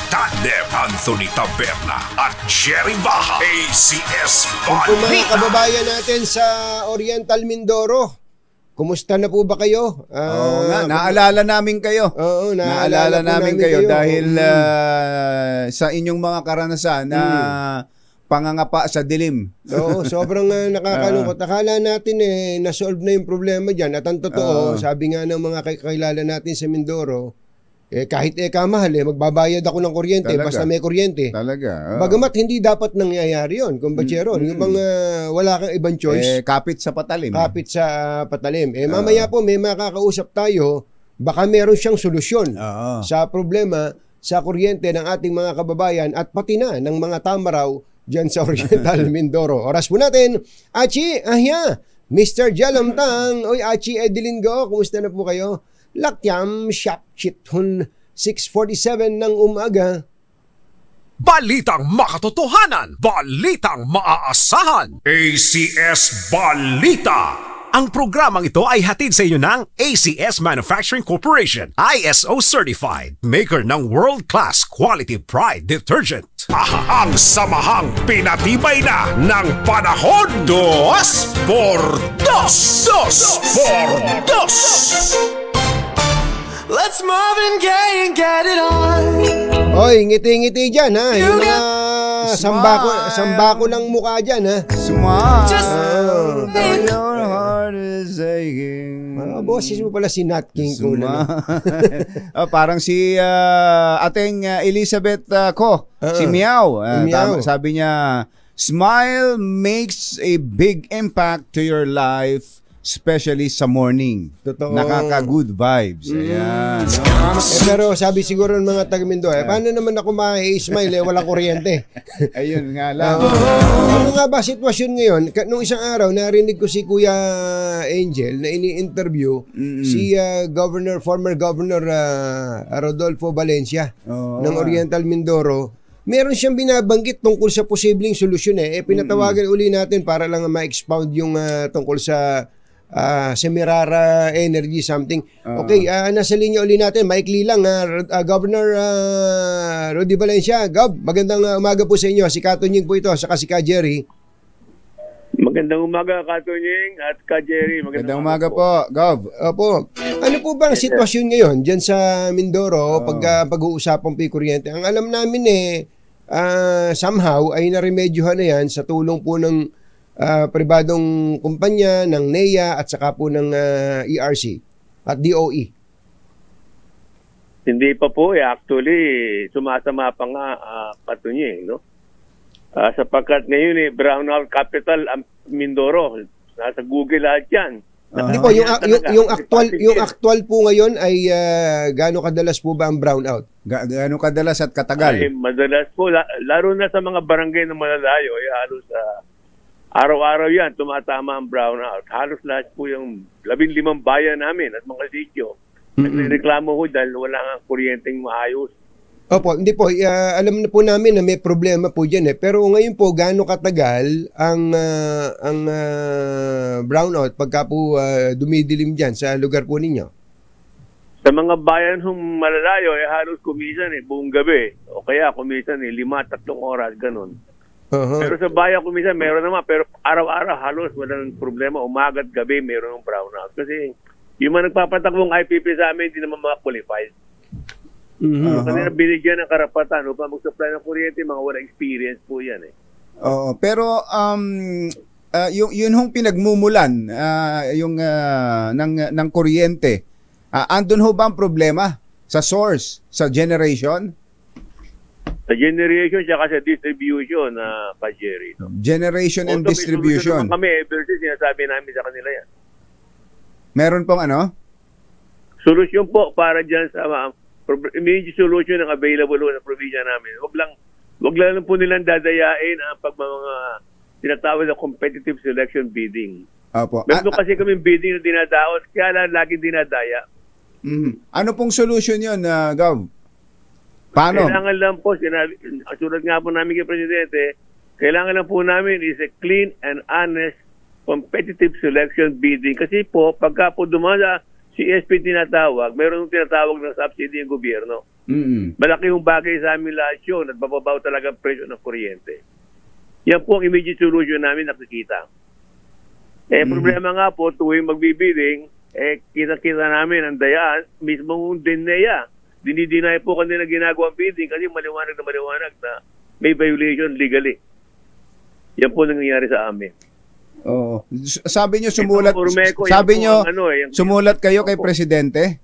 Tandem Anthony Taberna at Jerry Baha. ACS Kung mga Balita. kababayan natin sa Oriental Mindoro, kumusta na po ba kayo? Oo nga, naalala namin kayo. Oo, naalala namin kayo dahil sa inyong mga karanasan na pangangapa sa dilim. Oo, sobrang nakakalungkot. Akala natin na-solve na yung problema dyan. At ang totoo, sabi nga ng mga kakilala natin sa Mindoro, kahit kamahal, magbabayad ako ng kuryente basta may kuryente. Talaga. Bagamat hindi dapat nangyayari yun, kumbachero. Yung bang wala kang ibang choice. Kapit sa patalim. Kapit sa patalim. Mamaya po may makakausap tayo, baka meron siyang solusyon sa problema sa kuryente ng ating mga kababayan at pati na ng mga tamaraw dyan sa Oriental Mindoro. Oras po natin, Achi, Mr. Jalamtang, oy Achi Edilingo, kumusta na po kayo? Lakyam, Shapchithun, 6:47 ng umaga. Balitang makatotohanan. Balitang maaasahan. ACS Balita. Ang programang ito ay hatid sa inyo ng ACS Manufacturing Corporation, ISO Certified, maker ng world-class quality pride detergent. Ang samahang pinatibay na ng panahon. 2x2. Let's Marvin Gaye and get it on. Oy, ngiti-ngiti dyan ha. Yung mga sambako ng mukha dyan ha. Smile. Just Your heart is aching. Boses mo pala si Nat King Cole. Parang si ating Elizabeth Ko. Si Meow. Sabi niya, smile makes a big impact to your life, especially sa morning. Totoo. Nakaka-good vibes. Ayan. Pero sabi siguro ng mga taga-Mindo, paano naman ako ma-smile walang kuryente? Ayun nga lang. Ano nga ba sitwasyon ngayon? Nung isang araw, narinig ko si Kuya Angel na ini-interview si former Governor Rodolfo Valencia ng Oriental Mindoro. Meron siyang binabanggit tungkol sa posibleng solusyon pinatawagan uli natin para lang ma-expound yung tungkol sa Semirara Energy something. Okay, nasa linya uli natin. Maikli lang, Governor Rudy Valencia. Gov, magandang umaga po sa inyo. Si Katunying po ito, saka si Ka Jerry. Magandang umaga, Katunying at Ka Jerry. Magandang umaga po, Gov. Opo. Ano po ba ang sitwasyon ngayon dyan sa Mindoro pag-uusapang kuryente? Ang alam namin somehow ay naremedyohan na yan sa tulong po ng pribadong kumpanya, ng NEA at saka po ng ERC at DOE. Hindi pa po actually sumasama pa nga Katunying, no? Sapagkat ngayon brownout capital ang Mindoro. Nasa Google lahat yan. Hindi po, yung actual po ngayon ay gaano kadalas po ba ang brownout? Gaano kadalas at katagal? Ay, madalas po, laro na sa mga barangay na malalayo, halos araw-araw yan, tumatama ang brownout. Halos lahat po yung 15 bayan namin at mga sityo. Nagreklamo ko dahil wala nga kuryenteng maayos. Opo, hindi po. Alam na po namin na may problema po dyan Pero ngayon po, gaano katagal ang brownout pagka po dumidilim dyan sa lugar po ninyo? Sa mga bayan malalayo, halos kumisan buong gabi. O kaya kumisan 5-3 oras, ganun. Pero sa bayan kumisan, meron naman. Pero araw-araw, halos walang problema. Umaga at gabi, meron ng brownout. Kasi yung mga nagpapatakbong IPP sa amin, hindi naman mga qualified. Kanina binigyan ng karapatan upang mag-supply ng kuryente, mga walang experience po yan Oo, pero yun hong pinagmumulan ng kuryente. Andun ho ba ang problema sa source, sa generation? Sa generation siya kasi distribution Ka Jerry. Generation and distribution. Kami ever since sinasabi namin sa kanila yan. Meron pong Solusyon po para dyan sa immediate solution ng available na provision namin. Wag lang po nilang dadayain ang mga tinatawag na competitive selection bidding. Opo. Meron kasi kami bidding na dinadaos, kaya lang laging dinadaya. Ano pong solution yun, Gov? Paano? Kailangan lang po, sulat nga po namin kay Presidente, kailangan lang po namin is a clean and honest competitive selection bidding. Kasi po, pagka po dumala CSP tinatawag, meron tinatawag ng subsidy ng gobyerno. Malaki yung bagay sa amin lahat yun at bababaw talaga ang presyo ng kuryente. Yan po ang immediate solution namin nakikita. Problema nga po, tuwing magbibidding, kita-kita namin ang dayaan, mismo yung DENEA. Dinidinay po kanila ginagawang bidding kasi maliwanag na may violation legally. Yan po nangyayari sa amin. Oo. Sabi niyo sumulat kayo kay Presidente?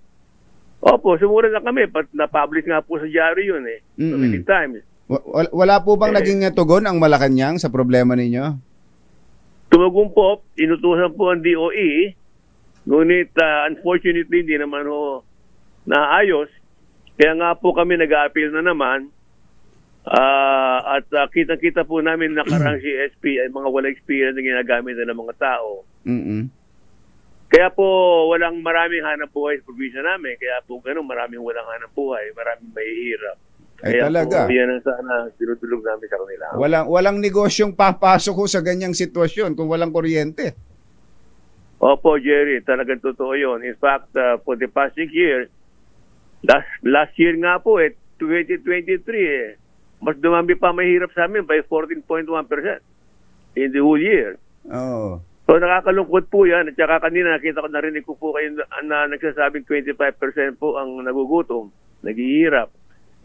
Opo, sumulat na kami. Na-publish nga po sa diary yun so many times. Wala po bang naging tugon ang Malacanang sa problema ninyo? Tumugon po, inutusan po ang DOE, ngunit unfortunately hindi naman naayos. Kaya nga po kami nag-a-appeal na naman at kita-kita po namin nakarang CSP ay mga wala experience na ginagamit na ng mga tao. Kaya po walang maraming hanap buhay sa probinsya namin. Kaya po ganun, maraming walang hanap buhay, maraming mahihirap. Kaya talaga. Po, yan ang sana sinutulog namin sa kanila. Walang negosyong papasok ko sa ganyang sitwasyon kung walang kuryente. Opo, Jerry, talagang totoo yun. In fact, for the past 6 years, last year nga po 2023 mas dumami pa mahirap sa amin by 14.1% in the whole year. Oh. So nakakalungkot po yan. At saka kanina narinig ko po kayo na nagsasabing 25% po ang nagugutom, naghihirap.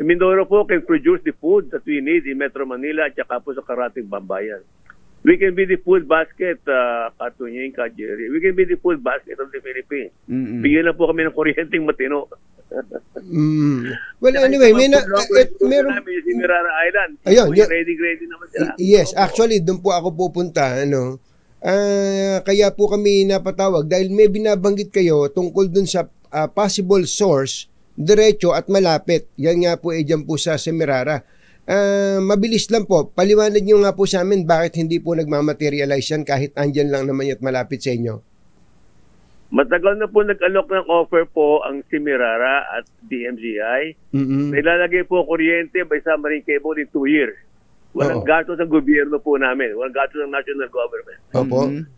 Mindoro po can produce the food that we need in Metro Manila at saka po sa karating Bambayan. We can be the food basket, Katunying, Jerry. We can be the food basket of the Philippines. Bigyan na po kami ng kuryenteng matino. Well, anyway, meron si Mirara Island. Ayun, ready naman sila. Yes, actually doon po ako pupunta, kaya po kami napatawag dahil may binabanggit kayo tungkol doon sa possible source, diretso at malapit. Yan nga po diyan po sa Semirara. Mabilis lang po, paliwanag nyo nga po sa amin bakit hindi po nagmamaterialize yan kahit andyan lang naman at malapit sa inyo. Matagal na po nag-alok ng offer po ang Semirara at DMCI. Nilalagay po kuryente by submarine cable in 2 years. Walang gastos ng gobyerno po namin. Walang gastos ng national government.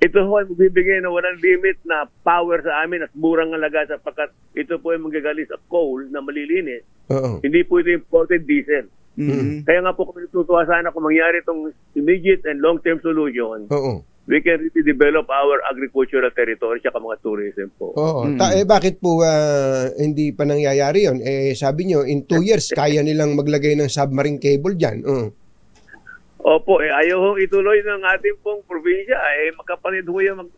Ito po ay magbibigay na walang limit na power sa amin at murang halaga sapagkat ito po ay magagaling sa coal na malilinis. Hindi po ito imported diesel. Kaya nga po kami natutuwa sana kung mangyari itong immediate and long-term solution. We can really develop our agricultural territory at mga tourism po. Bakit po hindi pa nangyayari yun? Sabi nyo, in 2 years, kaya nilang maglagay ng submarine cable dyan. Opo, ayaw hong ituloy ng ating pong probinsya. Makapalit ho yung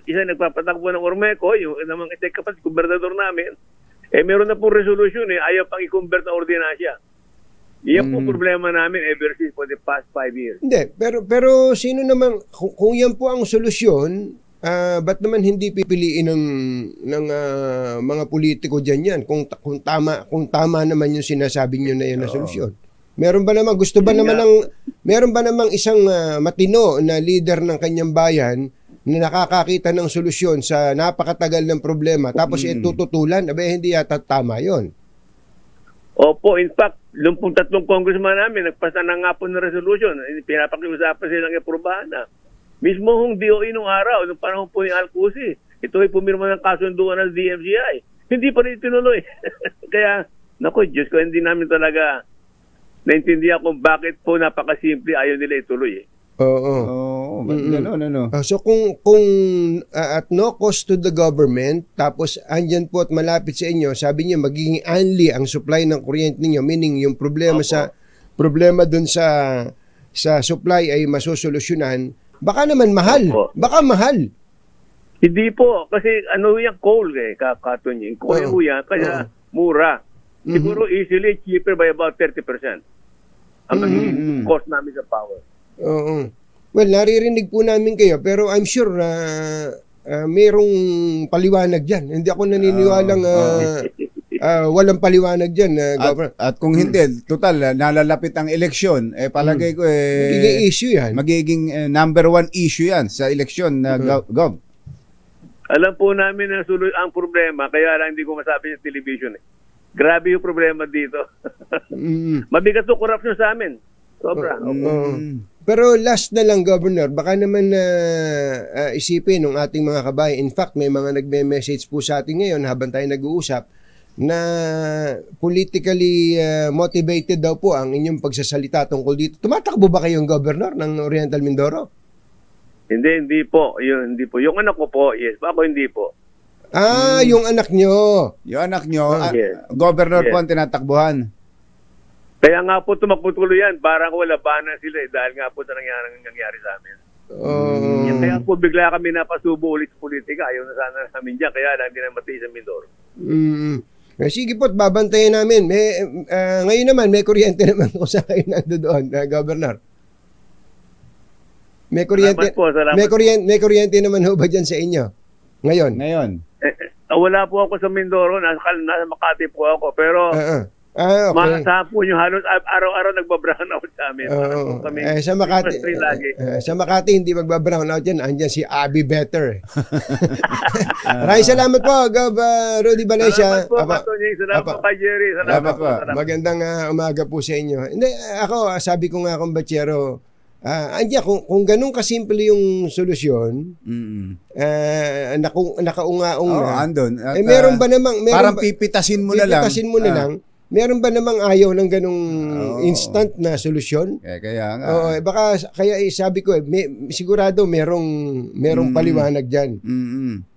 isa nagpapatakbo ng Ormeco, yung namang kapatid, gobernador namin. Meron na pong resolution, ayaw pang i-convert na ordinasya. Yan po problema namin ever since for the past 5 years. Hindi, pero sino naman, kung yan po ang solusyon, ba't naman hindi pipiliin ng mga politiko dyan yan? Kung tama naman yung sinasabi nyo na yan na solusyon. Meron ba naman, meron ba namang isang matino na leader ng kanyang bayan na nakakakita ng solusyon sa napakatagal ng problema tapos tututulan? Hindi yata tama yon. Opo, in fact, yung pong 3 congressman namin, nagpasa na nga po ng resolution. Pinapakiusapan silang iprobahan na. Mismo hong DOE nung araw, nung panahon po ni Alcusi, ito ay pumirma ng kasunduan ng DMCI. Hindi pa rin tinuloy. Kaya, Diyos ko, hindi namin talaga naintindihan kung bakit po napakasimple ayaw nila ituloy. Ganun. So kung at no cost to the government, tapos andyan po at malapit sa inyo, sabi niyo magiging only ang supply ng kuryente ninyo, meaning yung problema dun sa supply ay masosolusyonan, baka naman mahal. Baka mahal. Hindi po, kasi yung coal Katunying. Coal yan, kaya mura. Siguro easily cheaper by about 30%. Ang magiging cost namin sa power. Well, naririnig po namin kayo, pero I'm sure mayroong paliwanag dyan. Hindi ako naniniwalang walang paliwanag dyan, Governor. At kung hindi, total, nalalapit ang eleksyon, palagay ko magiging issue yan. Magiging number 1 issue yan sa eleksyon, Gov. Alam po namin na ang problema, kaya lang hindi ko masabi sa television. Grabe yung problema dito. Mabigat yung corruption sa amin. Sobra. Pero last na lang, Governor, baka naman isipin ng ating mga kabayan. In fact, may mga nagme-message po sa atin ngayon habang tayo nag-uusap na politically motivated daw po ang inyong pagsasalita tungkol dito. Tumatakbo ba kayong Governor ng Oriental Mindoro? Hindi po. Hindi po. Yung anak ko po, yes. Ako hindi po. Yung anak nyo. Yung anak nyo, yes. Governor po ang tinatakbuhan. Kaya nga po tumakbo-tuloy yan. Parang wala pa na sila dahil nga po nangyari sa amin. Kaya po bigla kami napasubo ulit sa politika. Ayaw na sana namin dyan. Kaya lang hindi na matiis ang Mindoro. Sige po, babantayan namin. Ngayon naman, may kuryente naman kung saan kayo nandoon, Governor. May kuryente, salamat. May kuryente naman ho ba dyan sa inyo? Ngayon? Wala po ako sa Mindoro. Nasa Makati po ako. Pero okay. Maasahan po yung halos araw-araw nagbabrown out sa amin. Sa Makati hindi magbabrown out yan. Andyan si Abby Better. Maraming salamat po, Gov. Rudy Valencia. Salamat po, salamat po kay Jerry. Salamat po. Magandang umaga po sa inyo. Hindi, ako, sabi ko nga, Kumbatsero, andiyan, kung ganun kasimple yung solusyon, nakaungaong na. Andun. At, meron ba namang... parang pipitasin mo na lang. Meron ba namang ayaw ng ganung instant na solusyon? Kaya nga. Baka sabi ko sigurado merong paliwanag diyan.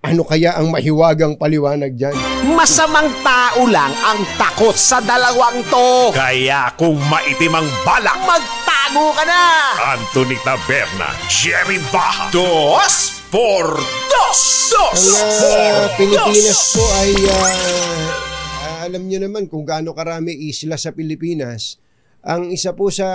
Ano kaya ang mahiwagang paliwanag diyan? Masamang tao lang ang takot sa dalawang to. Kaya kung maitim ang balak, magtago ka na. Anthony Taberna, Jerry Baja, 2x2. Ang Pilipinas po ay alam niyo naman kung gaano karami isla sa Pilipinas. Ang isa po sa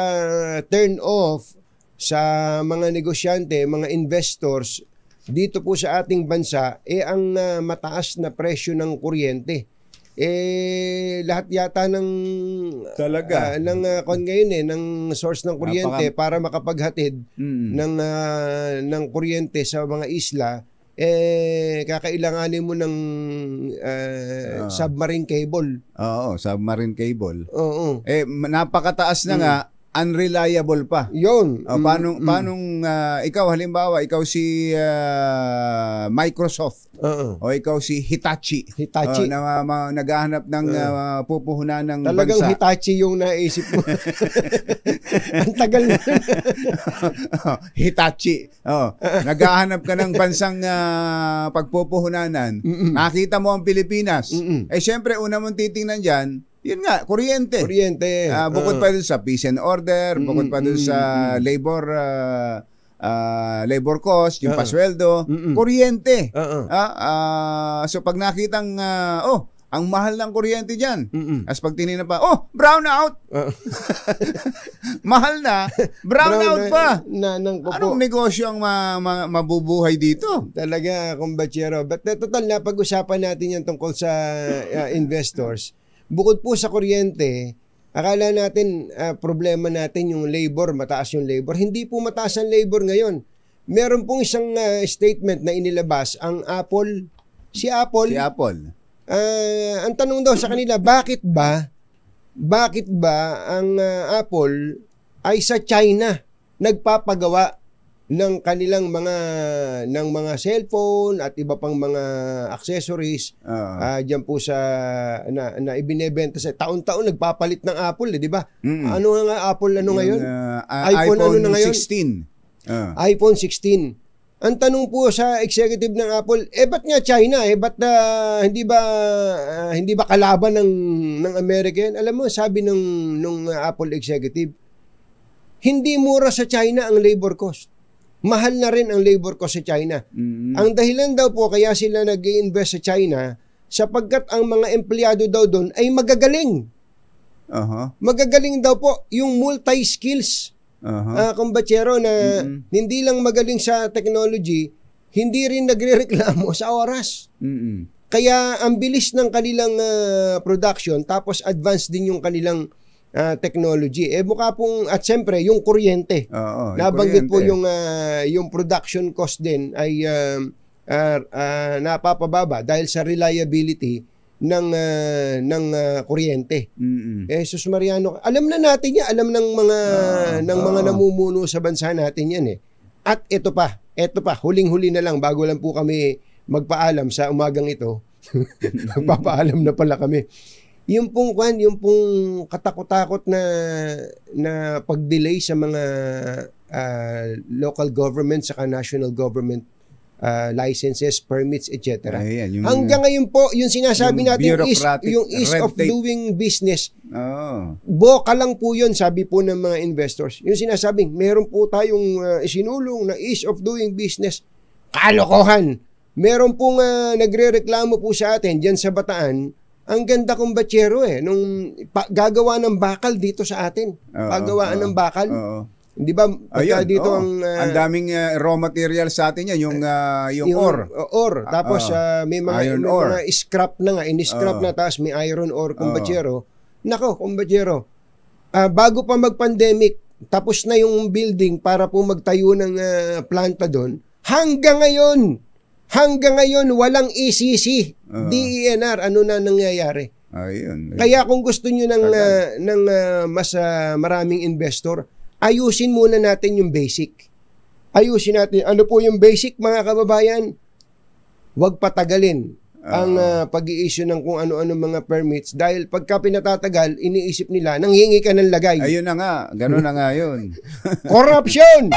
turn off sa mga negosyante, mga investors dito po sa ating bansa ang mataas na presyo ng kuryente. Lahat yata ng talaga ng source ng kuryente para makapaghatid ng kuryente sa mga isla, kakailanganin mo ng submarine cable. Submarine cable. Oo. Napakataas na nga, unreliable pa. Yun. Paano ikaw halimbawa, ikaw si Microsoft o ikaw si Hitachi. Na naghahanap ng pupuhunan ng talagang bansa. Hitachi yung naisip mo. Ang tagal na. Hitachi. Naghahanap ka ng bansang pagpupuhunanan. Nakita mo ang Pilipinas. Siyempre, una mong titingnan dyan, yun nga, kuryente. Bukod pa dun sa peace and order, bukod pa dun sa labor cost, yung pasweldo, kuryente. So pag nakitang, ang mahal ng kuryente dyan. As pag tinignan pa, brown out! Mahal na, brown out pa. Anong negosyo ang mabubuhay dito? Talaga, Kumbatsero. But total na, pag-usapan natin yan tungkol sa investors. Bukod po sa kuryente, akala natin problema natin yung labor, mataas yung labor. Hindi po mataas ang labor ngayon. Meron pong isang statement na inilabas ang Apple. Si Apple. Ang tanong daw sa kanila, bakit ba ang Apple ay sa China nagpapagawa ng kanilang mga cellphone at iba pang mga accessories diyan po sa na ibinebenta sa taon-taon nagpapalit ng Apple, di ba? Ano nga Apple ngayon? iPhone ano na ngayon? 16. iPhone 16. Ang tanong po sa executive ng Apple, ba't nga China? Ba't hindi ba kalaban ng American? Alam mo, sabi nung Apple executive, hindi mura sa China ang labor cost. Mahal na rin ang labor cost sa China. Ang dahilan daw po kaya sila nag-i-invest sa China sapagkat ang mga empleyado daw doon ay magagaling. Magagaling daw po yung multi-skills. Kumbatsero na hindi lang magaling sa technology, hindi rin nagrereklamo sa oras. Kaya ang bilis ng kanilang production, tapos advanced din yung kanilang technology. Mukha pong, at siyempre, yung kuryente. Nabanggit po yung production cost din ay napapababa dahil sa reliability ng kuryente. Jesus Mariano, alam na natin yan, alam ng mga namumuno sa bansa natin yan eh. At ito pa, huling-huli na lang bago lang po kami magpaalam sa umagang ito. Magpapaalam na pala kami. Yung pong katakot-takot na pag-delay sa mga local government saka national government licenses, permits, etc. Hanggang ngayon po, yung sinasabi natin yung ease of doing business. Boka lang po yun, sabi po ng mga investors. Yung sinasabing, meron po tayong isinulong na ease of doing business. Kalokohan! Meron pong nagre-reklamo po sa atin dyan sa Bataan. Ang ganda kong batsero nung gagawa ng bakal dito sa atin. Pagawaan ng bakal. Di ba? Dito ang daming raw material sa atin yan, yung ore. Tapos may mga scrap na nga, in-scrap na, tapos may iron ore kumbatsero. Nako, kumbatsero. Bago pa mag-pandemic, tapos na yung building para po magtayo ng planta doon. Hanggang ngayon, walang ECC, DENR, ano na nangyayari? Kaya kung gusto nyo ng mas maraming investor, ayusin muna natin yung basic. Ayusin natin. Ano po yung basic, mga kababayan? Huwag patagalin ang pag-i-issue ng kung ano-ano mga permits dahil pagka pinatatagal, iniisip nila, nanghingi ka ng lagay. Ayun na nga. Ganun na nga yun. Corruption!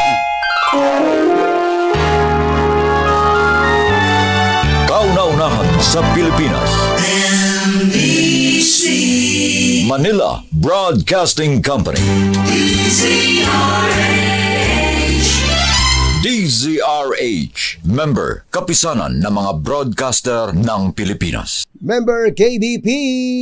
Kauna-unahan sa Pilipinas. NBC Manila Broadcasting Company. DZRH. Member, kapisanan ng mga broadcaster ng Pilipinas. Member KBP.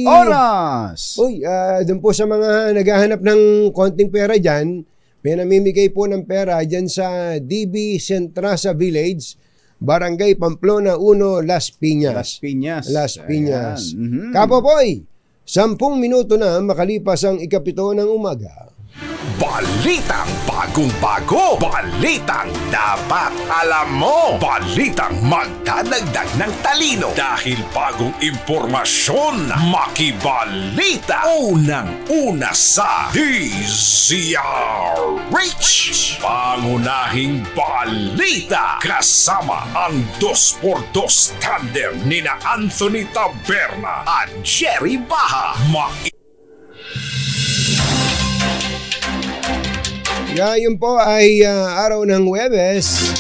Oras! Uy, dun po sa mga naghahanap ng konting pera dyan, may namimigay po ng pera dyan sa DB Centrasa Village, Barangay Pamplona 1, Las Piñas. Las Piñas. Kapopoy, 10 minuto na makalipas ang 7 ng umaga. Balitang bagong-bago, balitang dapat alam mo, balitang magdadagdag ng talino dahil bagong impormasyon, makibalita, unang-una sa DZRH. Pangunahing balita kasama ang 2x2 tandem nina Anthony Taberna at Jerry Baha. Ngayon po ay araw ng Huwebes,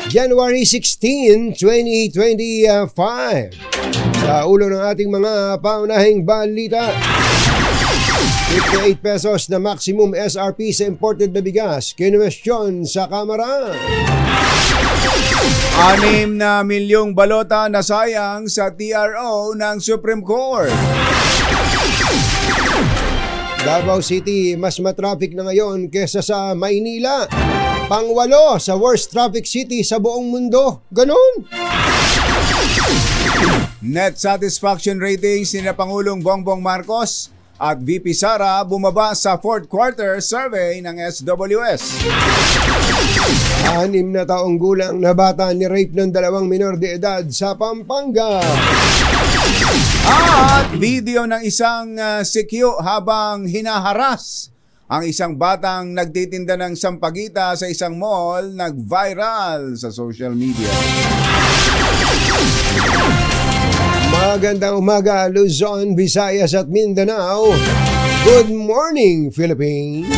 January 16, 2025. Sa ulo ng ating mga paunahing balita, 58 pesos na maximum SRP sa imported na bigas, kinwestiyon sa Kamara. 6 na milyong balota na sayang sa TRO ng Supreme Court. Davao City, mas matraffic na ngayon kesa sa Maynila. Pang-8 sa worst traffic city sa buong mundo. Ganun. Net satisfaction ratings ni Pangulong Bongbong Marcos at VP Sara bumaba sa 4th quarter survey ng SWS. 6 na taong gulang na bata ni rape ng 2 minor de edad sa Pampanga. At video ng isang sikyo habang hinaharas ang isang batang nagtitinda ng sampagita sa isang mall nag-viral sa social media. Magandang umaga, Luzon, Visayas at Mindanao. Good morning, Philippines.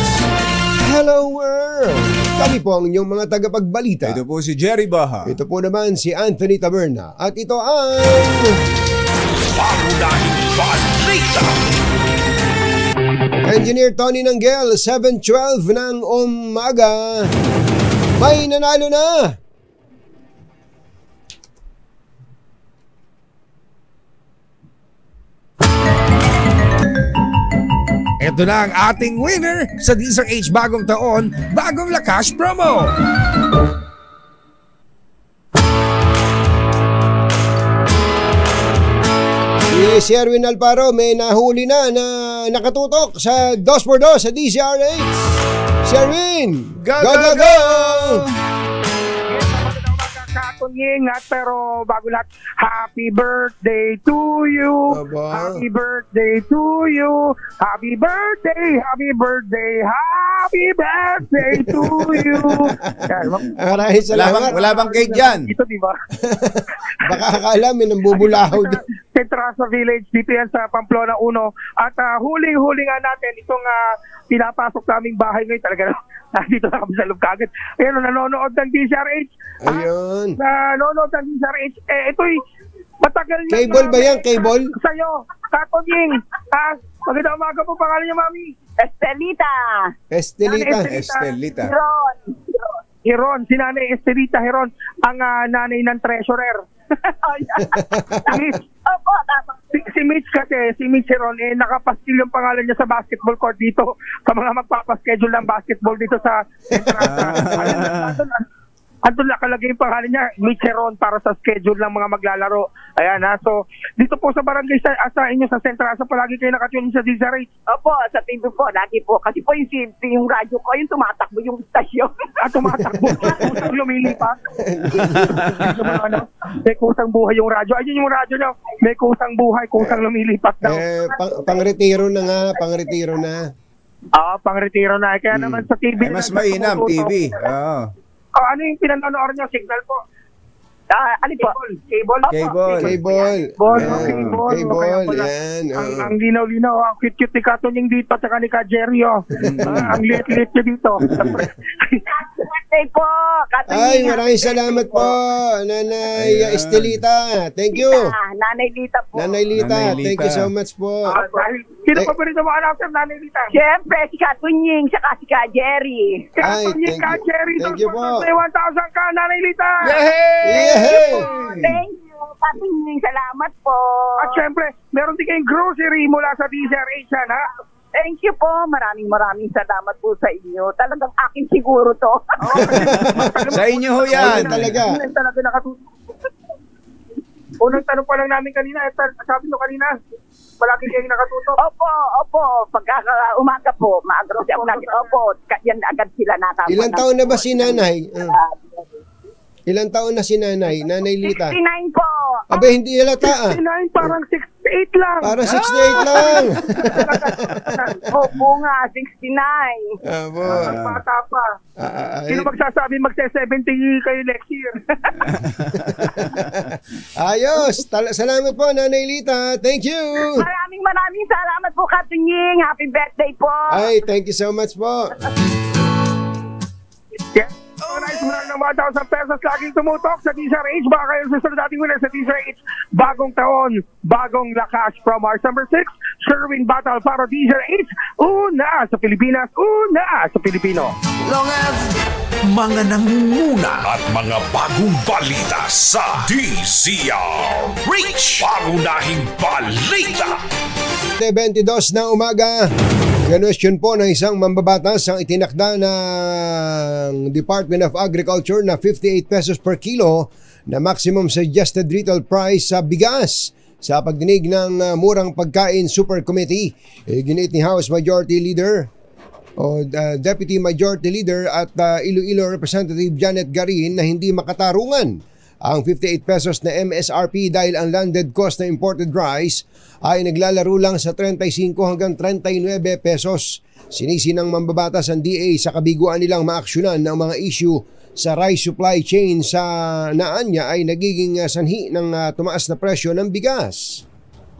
Hello world. Kami po ang inyong mga tagapagbalita. Ito po si Jerry Baha. Ito po naman si Anthony Taberna. At ito ang Pangunahing balita. Engineer Tony Nanggel, 7:12 ng umaga. May nanalo na. Ito na ang ating winner sa DZRH Bagong Taon, Bagong Lakas Promo. Sherwin Alparo may nahuli na nakatutok sa 2x2 sa DZRH. Sherwin, go! Katunying, pero bago lahat, happy birthday to you. Happy birthday to you. Happy birthday, happy birthday, happy birthday to you. Maraming salamat. Wala bang cake dyan? Ito, di ba? Baka akala may nambubulahaw doon. Centrasa Village, dito yan sa Pamplona 1. At huling-huli nga natin itong pinapasok naming bahay ngayon. Talaga nandito na kami sa loob kagad. Ayan, nanonood ng DZRH. Ayun. Nanonood ng DZRH. Ito'y matagal na. Cable ba yan? Cable? Sa'yo, Katunying. Magandang umaga po, pangalan niya, Mami. Estelita. Hiron, si Nanay Estelita Hiron, ang nanay ng treasurer. Si Mitch kasi, si Mitch Hiron, nakapastil yung pangalan niya sa basketball court dito, sa mga magpapaschedule ng basketball dito sa andun nakalagay yung pangalan niya, Mitch Hiron, para sa schedule ng mga maglalaro. Ayan so dito po sa barangay sa inyo sa Centrasa, palagi kayo nakatune sa DZRH. Opo, sa TV po, lagi po. Kasi po yung radyo ko, yung tumatakbo yung stasyon. Tumatakbo. Kusang lumilipat. May kusang buhay yung radyo. Ayun yung radyo niyo. May kusang buhay, kusang lumilipat daw. Pang-retiro na nga, pang-retiro na. Pang-retiro na. Kaya naman sa TV. Mas mainam, TV. Ano yung pinanonood niyo? Signal po. Ano po? Cable. Yan. Ang linaw-linaw. Ang cute-cute ni Katunying dito at saka ni Jerry. Ang liit-liit niya dito. Birthday po, Ay, Katunying. maraming salamat po, Nanay Estelita. Thank you. Nanay Lita po. Nanay Lita, thank you so much po. Sino pa rin naman after Nanay Lita? Siyempre, si Katunying, saka si Jerry. Katunying, Jerry. Thank you po. 1,000 ka, Nanay Lita. Yay! Thank you, Katunying. Salamat po. At syempre, meron din kayong grocery mula sa DZRH, ha? Thank you po. Maraming salamat po sa inyo. Talagang akin siguro to. Sa inyo ho yan. Talaga. Talaga nakatutok. Unang tanong pa lang namin kanina, sabi nyo kanina, palagi kayong nakatutok. Opo. Pagka umaga po, maagro siya ako natin. Opo, yan agad sila natapos. Ilang taon na ba si Nanay? Ilang taon na si Nanay Lita? 69 po. Abe, hindi halata 69, parang 68 lang. Parang 68 lang. Opo nga, 69. Abo. Bata pa. Sino magsasabi magse-70 kayo next year? Ayos. Salamat po, Nanay Lita. Thank you. Maraming salamat po, Katunying. Happy birthday po. Ay, thank you so much po. Mula ng 1,000 pesos laging tumutok sa DZRH. Baka kayo susunod natin winner sa DZRH. Bagong taon, bagong lakas. From our number 6, Sherwin Battle para DZRH. Una sa Pilipinas, una sa Pilipino. Mga nangunguna at mga bagong balita sa DZRH. Pangunahing balita. 22 na umaga. Ganwestiyon po ng isang mambabatas ang itinakda ng Department of Agriculture na 58 pesos per kilo na maximum suggested retail price sa bigas sa pagdinig ng Murang Pagkain Super Committee. Ginit ni House Majority Leader Deputy Majority Leader at Iloilo Representative Janet Garin na hindi makatarungan ang 58 pesos na MSRP dahil ang landed cost na imported rice ay naglalaro lang sa 35 hanggang 39 pesos. Sinisi ng mambabatas ang DA sa kabiguan nilang maaksyonan ng mga issue sa rice supply chain sa naanya ay nagiging sanhi ng tumaas na presyo ng bigas.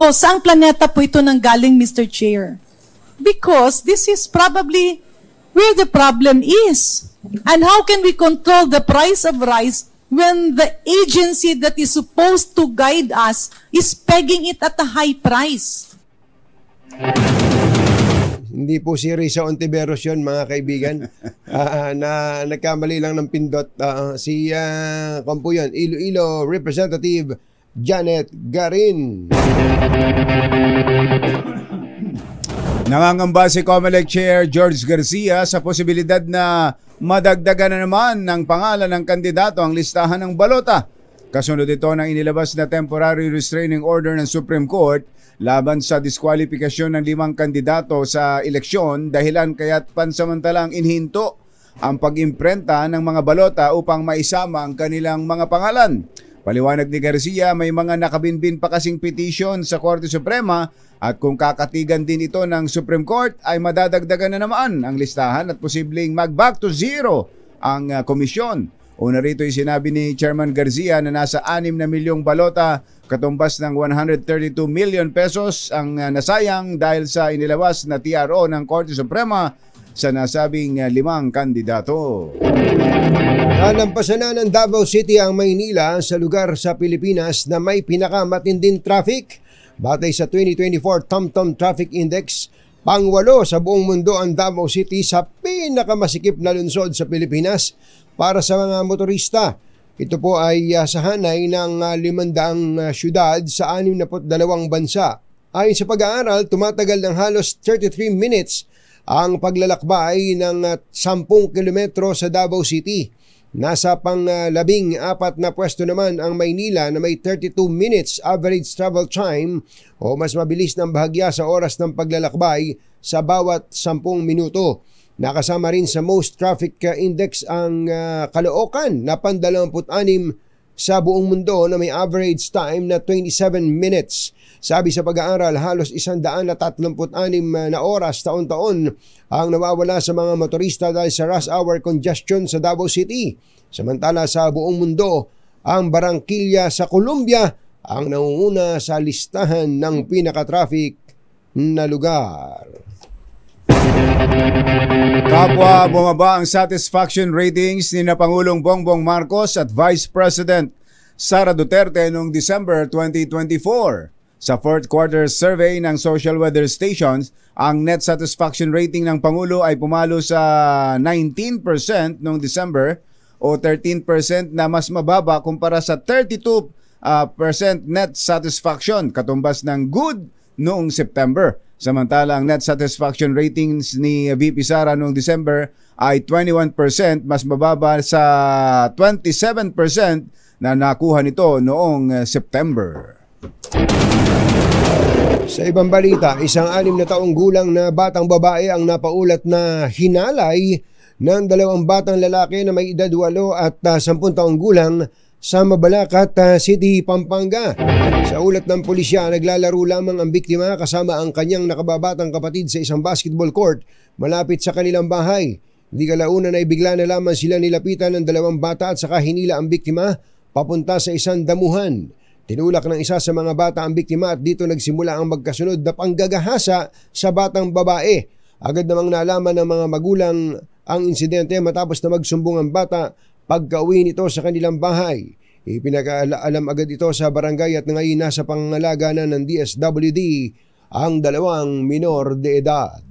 Saang planeta po ito nang galing, Mr. Chair? Because this is probably where the problem is. And how can we control the price of rice when the agency that is supposed to guide us is pegging it at a high price? Hindi po si Risa Ontiveros yun, mga kaibigan. Na nagkamali lang ng pindot. Si kampo yun, Iloilo Representative Janet Garin. Nangangamba si COMELEC Chair George Garcia sa posibilidad na madagdagan na naman ng pangalan ng kandidato ang listahan ng balota Kasunod ito ng inilabas na temporary restraining order ng Supreme Court laban sa diskwalifikasyon ng 5 kandidato sa eleksyon dahilan kaya't pansamantalang inhinto ang pag-imprenta ng mga balota upang maisama ang kanilang mga pangalan. Paliwanag ni Garcia, may mga nakabinbin pa kasing petition sa Korte Suprema at kung kakatigan din ito ng Supreme Court ay madadagdagan na naman ang listahan at posibleng mag-back to zero ang komisyon. Una rito ay sinabi ni Chairman Garcia na nasa 6 na milyong balota katumbas ng 132 million pesos ang nasayang dahil sa inilabas na TRO ng Korte Suprema sa nasabing 5 kandidato. Nalampasan na ng Davao City ang Maynila sa lugar sa Pilipinas na may pinakamatinding traffic. Batay sa 2024 TomTom Traffic Index, pang-8 sa buong mundo ang Davao City sa pinakamasikip na lungsod sa Pilipinas para sa mga motorista. Ito po ay sa hanay ng 500 syudad sa 62 bansa. Ayon sa pag-aaral, tumatagal ng halos 33 minutes ang paglalakbay ng 10 kilometro sa Davao City. Nasa pang-14 na pwesto naman ang Maynila na may 32 minutes average travel time o mas mabilis ng bahagya sa oras ng paglalakbay sa bawat 10 minuto. Nakasama rin sa most traffic index ang Caloocan na 26 sa buong mundo na may average time na 27 minutes. Sabi sa pag-aaral, halos 136 na oras taon-taon ang nawawala sa mga motorista dahil sa rush hour congestion sa Davao City. Samantala sa buong mundo, ang Barranquilla sa Colombia ang nangunguna sa listahan ng pinaka-traffic na lugar. Kapwa bumaba ang satisfaction ratings ni na Pangulong Bongbong Marcos at Vice President Sara Duterte noong December 2024. Sa fourth quarter survey ng social weather stations, ang net satisfaction rating ng Pangulo ay pumalo sa 19% noong December o 13% na mas mababa kumpara sa 32% net satisfaction katumbas ng good noong September. Samantala, ang net satisfaction ratings ni VP Sara noong December ay 21%, mas mababa sa 27% na nakuha nito noong September. Sa ibang balita, isang 6 na taong gulang na batang babae ang napaulat na hinalay ng 2 batang lalaki na may edad 8 at 10 taong gulang sa Mabalacat City, Pampanga. Sa ulat ng pulisya, naglalaro lamang ang biktima kasama ang kanyang nakababatang kapatid sa isang basketball court malapit sa kanilang bahay. Di kalaunan ay bigla na lamang sila nilapitan ng 2 bata at saka hinila ang biktima papunta sa isang damuhan. Tinulak ng isa sa mga bata ang biktima at dito nagsimula ang magkasunod na panggagahasa sa batang babae. Agad namang nalaman ng mga magulang ang insidente matapos na magsumbong ang bata pagka-uwi nito sa kanilang bahay. Ipinag-alam agad ito sa barangay at ngayon nasa pangangalaga na ng DSWD ang 2 minor de edad.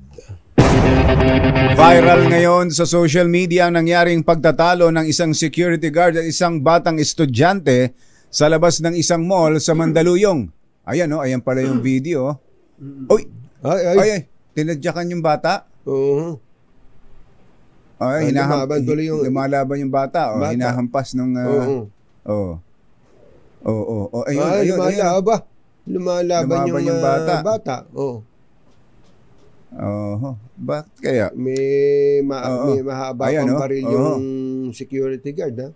Viral ngayon sa social media ang nangyaring pagtatalo ng isang security guard at isang batang estudyante sa labas ng isang mall sa Mandaluyong. Ayan ayan pala yung video. Uy! Ay, tinadyakan yung bata. Oo. Ay, lumalaban yung bata. Hinahampas nung... Ayun. Lumalaban yung bata. Bakit kaya? May mahaba pang baril yung security guard, ha?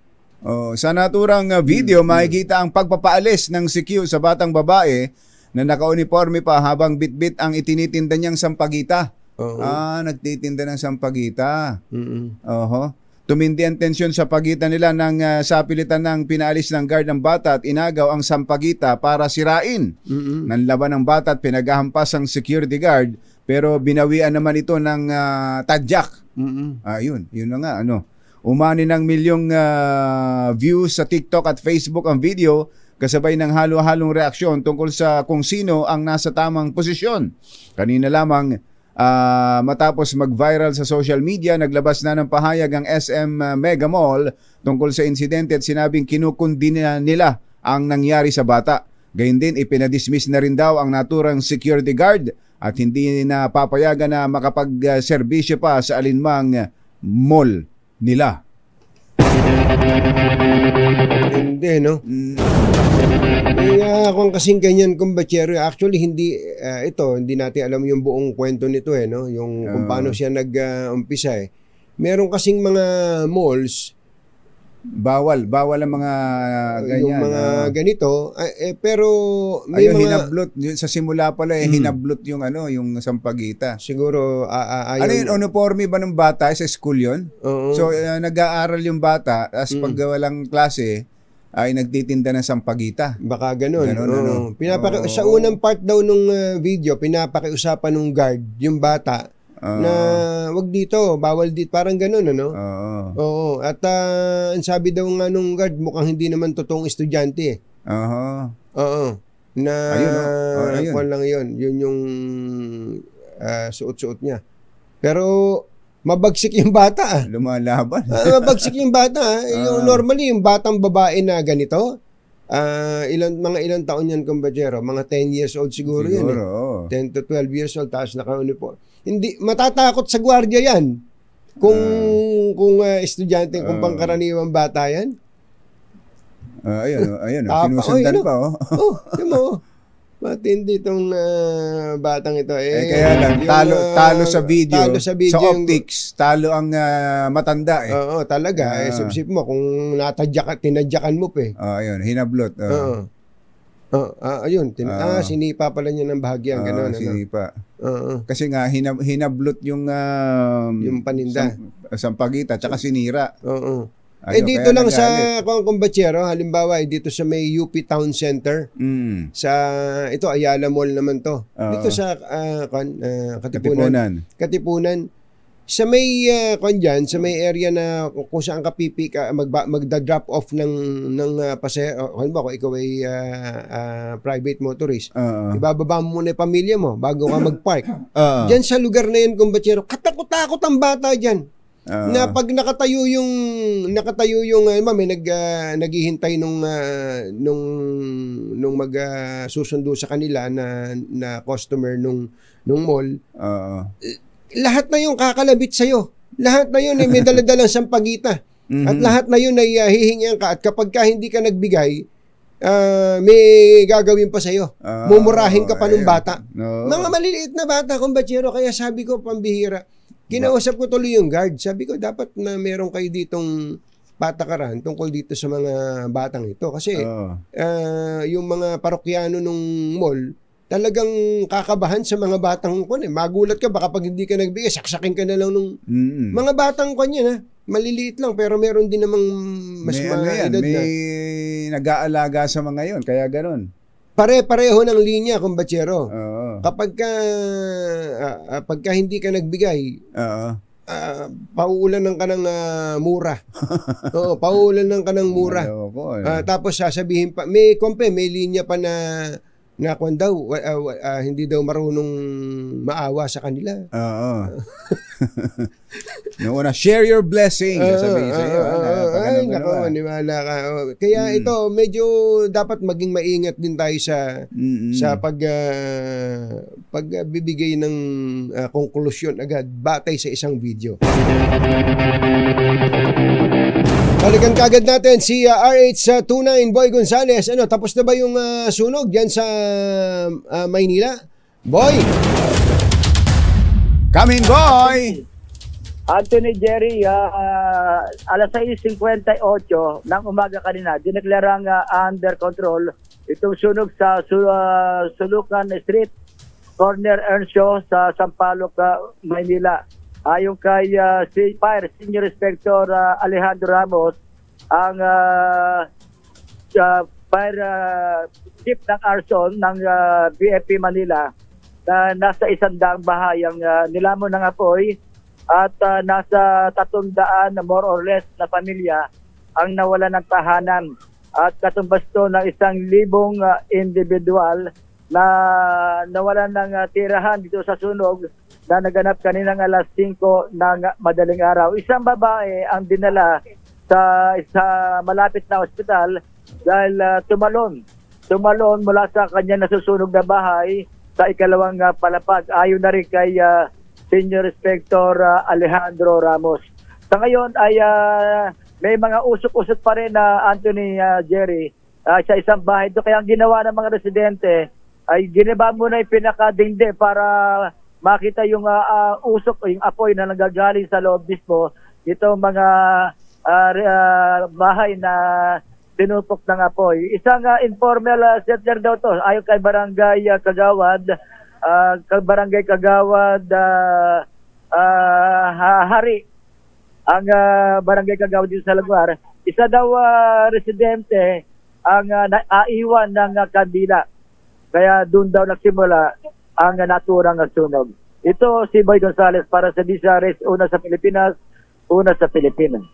Sa naturang video, makikita ang pagpapaalis ng CQ sa batang babae na naka-uniforme pa habang bitbit ang itinitinda niyang sampagita. Nagtitinda ng sampagita. Tumindi ang tensyon sa pagitan nila ng sapilitan ng pinaalis ng guard ng bata at inagaw ang sampagita para sirain. Nanlaban ng bata at pinaghahampas ang security guard pero binawian naman ito ng tadyak. Yun na nga. Umani ng milyong views sa TikTok at Facebook ang video kasabay ng halo-halong reaksyon tungkol sa kung sino ang nasa tamang posisyon. Kanina lamang matapos mag-viral sa social media, naglabas na ng pahayag ang SM Mega Mall tungkol sa insidente at sinabing kinukundi nila ang nangyari sa bata. Gayun din, ipinadismiss na rin daw ang naturang security guard at hindi na papayagan na makapag-serbisyo pa sa alinmang mall nila. Hindi, no? Kung kasing ganyan, kumbachero, actually, hindi natin alam yung buong kwento nito, no? Yung kung paano siya nag-umpisa, Meron kasing mga malls, bawal ang mga ganyan. Yung mga ganito, pero may mga hinablot sa simula pala hinablot yung yung sampagita. Siguro uniforme ba ng bata sa school 'yon? So nag-aaral yung bata, as pag walang klase ay nagtitinda ng sampagita. Baka ganun. Sa unang part daw nung video, pinapakiusapan ng guard yung bata na wag dito, bawal dito, parang ganun, Oo. At ang sabi daw nga nung guard, mukhang hindi naman totoong estudyante. Oo. Na ayun. Lang yun. Yun yung suot-suot niya. Pero mabagsik yung bata. Lumalaban. Mabagsik yung bata. Yung normally yung batang babae na ganito, mga ilang taon yan, kumbachero, mga 10 years old siguro yan. 10 to 12 years old, tapos naka-uniform. Hindi, matatakot sa gwardiya yan. Kung estudyante, kung pangkaraniwang bata yan. Ayun. Sinusundan pa, Yun mo. Matindi itong batang ito. Kaya lang, talo sa video, sa optics, talo ang matanda. Oo, talaga. Subsip mo, kung tinadyakan mo pa. Ayun, hinablot. Ayun. Sinipa pala niya ng bahagyan. Ganun, sinipa. Kasi nga, hinablot yung paninda. Sampagita, tsaka sinira. Dito lang sa kumbachero, halimbawa, dito sa may UP Town Center, ito, Ayala Mall naman to. Dito sa Katipunan. Sa may sa may area na kung saan ka magda-drop off ng pasahero, halimbawa kung ikaw ay private motorist, ibababa mo muna yung pamilya mo bago ka mag-park. Diyan sa lugar na yan, kumbachero, katakot-takot ang bata diyan. Na pag nakatayo yung may naghihintay nung susundo sa kanila na customer nung mall. Lahat na yung kakalabit sa'yo. Lahat na yun ay may daladalang sampagita. At lahat na yun ay hihingian ka. At kapag hindi ka nagbigay, may gagawin pa sa'yo. Mumurahin ka pa ng bata. Mga maliliit na bata, kumbachero. Kaya sabi ko, pambihira. Kinausap ko tuloy yung guard. Sabi ko, dapat na meron kayo ditong patakaran tungkol dito sa mga batang ito. Kasi yung mga parokyano nung mall, talagang kakabahan sa mga batang magulat ka, baka pag hindi ka nagbigay, saksakin ka na lang nung mga batang maliliit lang, pero meron din namang mas edad na. May nag-aalaga sa mga yon, kaya ganun. Pare-pareho ng linya, kumbachero. Pagka hindi ka nagbigay, pauulanan ka ng mura. Pauulanan ka ng mura. Tapos sasabihin pa, may linya pa na daw, hindi daw marunong maawa sa kanila. Noong una, share your blessing. Sabihin sa'yo. Ay, nako, maniwala ka. Kaya ito, medyo dapat maging maingat din tayo sa pagbibigay ng konklusyon agad batay sa isang video. Balikan kagad natin si RH29 Boy Gonzales. Tapos na ba yung sunog dyan sa Maynila? Boy! Come in, Boy! Anthony Jerry, alas 6:58 ng umaga kanina, dineklarang under control itong sunog sa Sulukan Street, corner Earnshaw sa Sampaloc, Maynila. Ayon kay Fire Senior Inspector Alejandro Ramos, ang Fire Chief ng Arson ng BFP Manila, na nasa 100 bahayang nilamon ng apoy at nasa 300 na more or less na pamilya ang nawala ng tahanan, at katumbas to ng 1,000 individual na nawalan ng tirahan dito sa sunog na naganap kaninang alas 5 ng madaling araw. Isang babae ang dinala sa malapit na ospital dahil tumalon mula sa kanya nasusunog na bahay sa ikalawang palapag. Ayon na rin kay Senior Inspector Alejandro Ramos. Sa ngayon ay may mga usok-usok pa rin na Anthony, Jerry, sa isang bahay doon. Kaya ang ginawa ng mga residente ay ginaba muna yung pinakadingde para makita yung usok, yung apoy na nagagaling sa loob mismo. Itong mga bahay na tinupok ng apoy. Isang informal settler daw to, ayon kay Barangay Kagawad, Hari, ang Barangay Kagawad dito sa lugar. Isa daw residente ang naiwan ng kandila. Kaya doon daw nagsimula ang naturang sunog. Ito si Boy Gonzales para sa DZRH, una sa Pilipinas, una sa Pilipinas.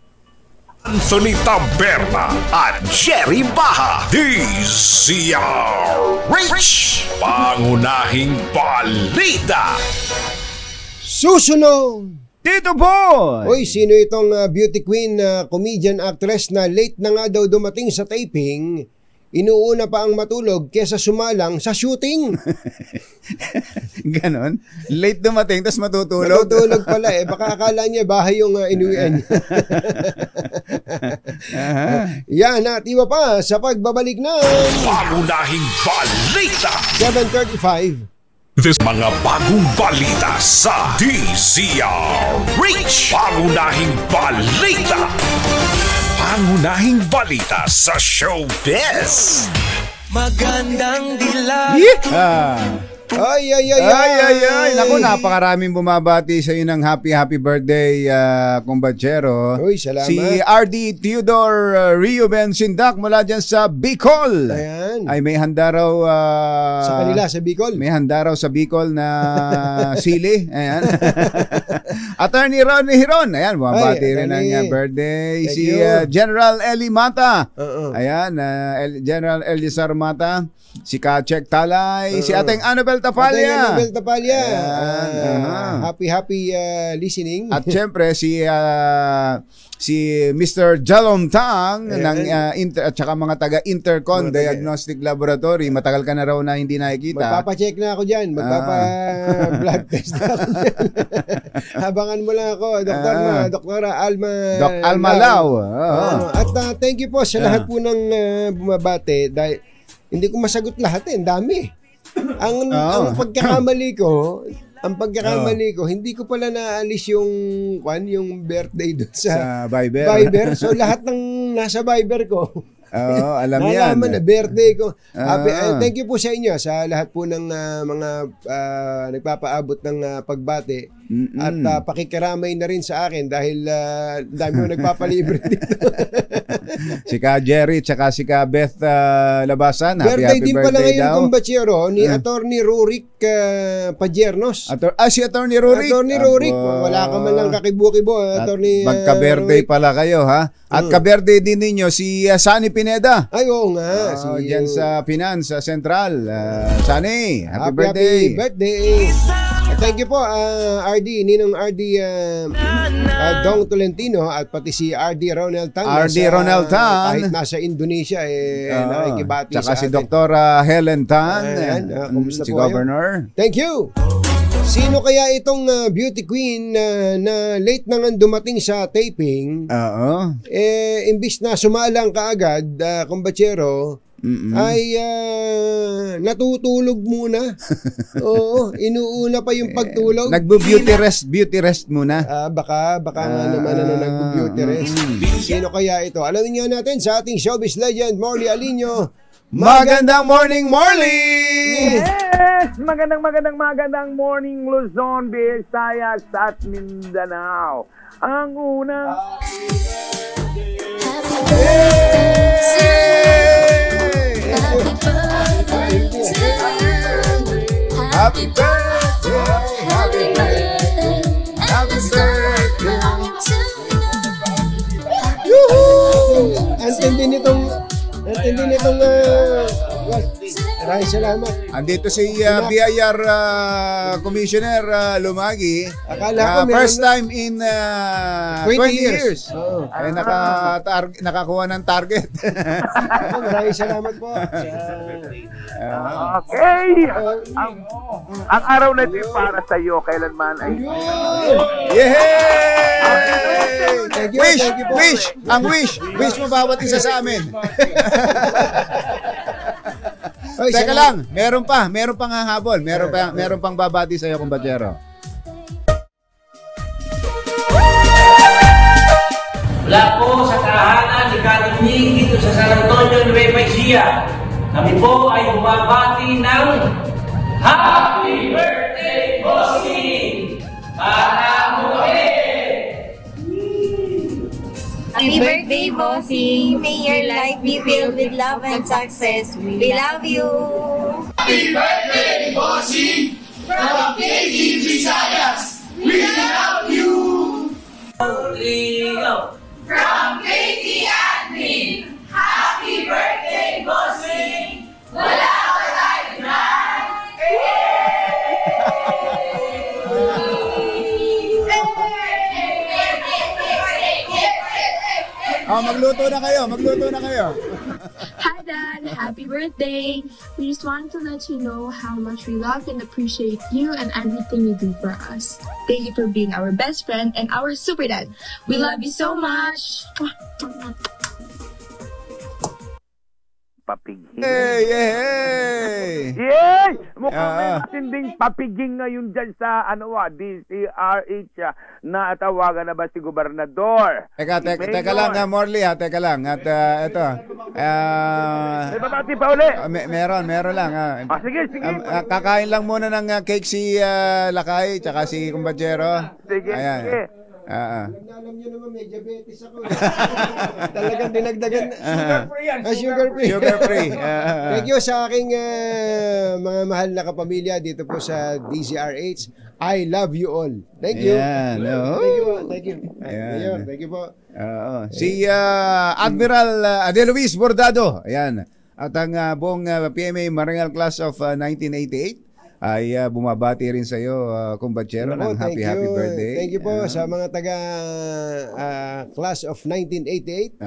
Anthony Taberna at Jerry Baha, DZRH, pangunahing balita. Susunod, Tito Boy! Uy, sino itong beauty queen, comedian, actress na late na nga daw dumating sa taping, inuuna pa ang matulog kesa sumalang sa shooting. Ganon? Late dumating, tapos matutulog? Matutulog pala eh. Baka akala niya bahay yung inuwian niya. Yan at iba pa sa pagbabalik ng pangunahing balita 7:35. This mga bagong balita sa DZRH. Pangunahing balita. Pangunahing balita sa showbiz. Magandang dilag. Ay. Naku, napakaraming bumabati sa iyo ng happy birthday, kumbachero. Uy, salamat. Si RD Theodore Rio Ben Sindak mula dyan sa Bicol. Ayan. Ay may handa raw sa kanila, sa Bicol. May handa raw sa Bicol na sili. Ayan. Attorney Ronnie Hiron. Ayan, bumabati rin ng birthday. Si General Eli Mata. Ayan, General Elizar Mata. Si Kachek Talay, si Ating Annabel Tapalya. Happy listening. At syempre si Mr. Jalom Tang ng at saka mga taga Intercon Diagnostic Laboratory. Matagal ka na raw na hindi nakikita. Magpapa-check na ako diyan, magpapa-blood test na ako diyan. Habangan mo lang ako, Doktora Alma. Doc Alma Lau. At thank you po sa lahat po ng bumabate dahil hindi ko masagot lahat eh. Ang dami. Ang pagkakamali ko, hindi ko pala naalis yung birthday doon sa Viber. So lahat ng nasa Viber ko, alam yan. Nalaman na birthday ko. Thank you po sa inyo, sa lahat po ng mga nagpapaabot ng pagbati. At pakikiramay na rin sa akin dahil dami mo nagpapalibre dito. Si Ka Jerry tsaka si Ka Beth Labasan. Birthday din pala ngayon daw. Kumbachero ni Attorney Rurik Pajernos. Si Attorney Rurik. Wala ka man lang kakibo-kibo. Magka-birthday pala kayo, ha? At ka-birthday din ninyo si Sunny Pineda. Ay, oo nga. Diyan sa Finance Central. Sunny, happy birthday. Thank you po, RD, Ninong RD Dong Tolentino at pati si RD Ronald Tan. Kahit nasa Indonesia, nakikibati tsaka sa si atin. Dr. Helen Tan, kumusta si po Governor. Thank you. Sino kaya itong beauty queen na late na nga dumating sa taping? Imbis na sumalang kaagad, kumbachero, ay natutulog muna. Oo, inuuna pa yung pagtulog. Beauty rest muna. Baka nga naman nagbo-beauty rest. Sino kaya ito? Alamin nga natin sa ating showbiz legend, Morley Alino. Magandang morning, Morley! Yes! Magandang morning, Luzon, Visayas at Mindanao. Ang unang... Happy birthday, happy birthday, happy birthday. Ang tindi nitong Maraming salamat. Andito si BIR Commissioner Lumagi. Akala ko first time in 20 years. Ay nakakuha ng target. Maraming salamat po. Okay. Ang araw na ito para sa iyo kailanman ay Thank you. Wish. Ang wish mo bawat isa sa amin. Teka lang, meron pang hahabol. Meron pang babati sa iyo, kumbachero. Mula po sa tahanan ni Katinying dito sa San Antonio, Nueva Ecija, kami po ay bumabati ng Happy Birthday, Bossing! Para mo kami! Happy birthday, Bossing! May your life be filled with love and success. We love you! Happy birthday, Bossing! From KG Visayas, we love you! From KT Admin, happy birthday, Bossing! Wala ka tayo dyan! Magluto na kayo. Hi Dad, happy birthday! We just wanted to let you know how much we love and appreciate you and everything you do for us. Thank you for being our best friend and our super dad. We love you so much! Papiging. Hey! Mukhang may matinding papiging ngayon dyan sa DCRH na tawagan na ba si Gobernador? Teka lang, Morley teka lang. At ito. May babati pa uli? Meron lang. Sige. Kakain lang muna ng cake si Lakay tsaka si Kumbachero. Sige. Alam nyo naman, may diabetes ako. Talagang dinagdagan. Sugar free. Thank you sa aking mga mahal na kapamilya dito po sa DZRH. I love you all. Thank you. Thank you po. Si Admiral Adeluis Bordado. Ayan. At ang buong PMA Maringal Class of 1988 ay bumabati rin sa iyo, kumbachero, ng happy birthday. Thank you po sa mga taga class of 1988.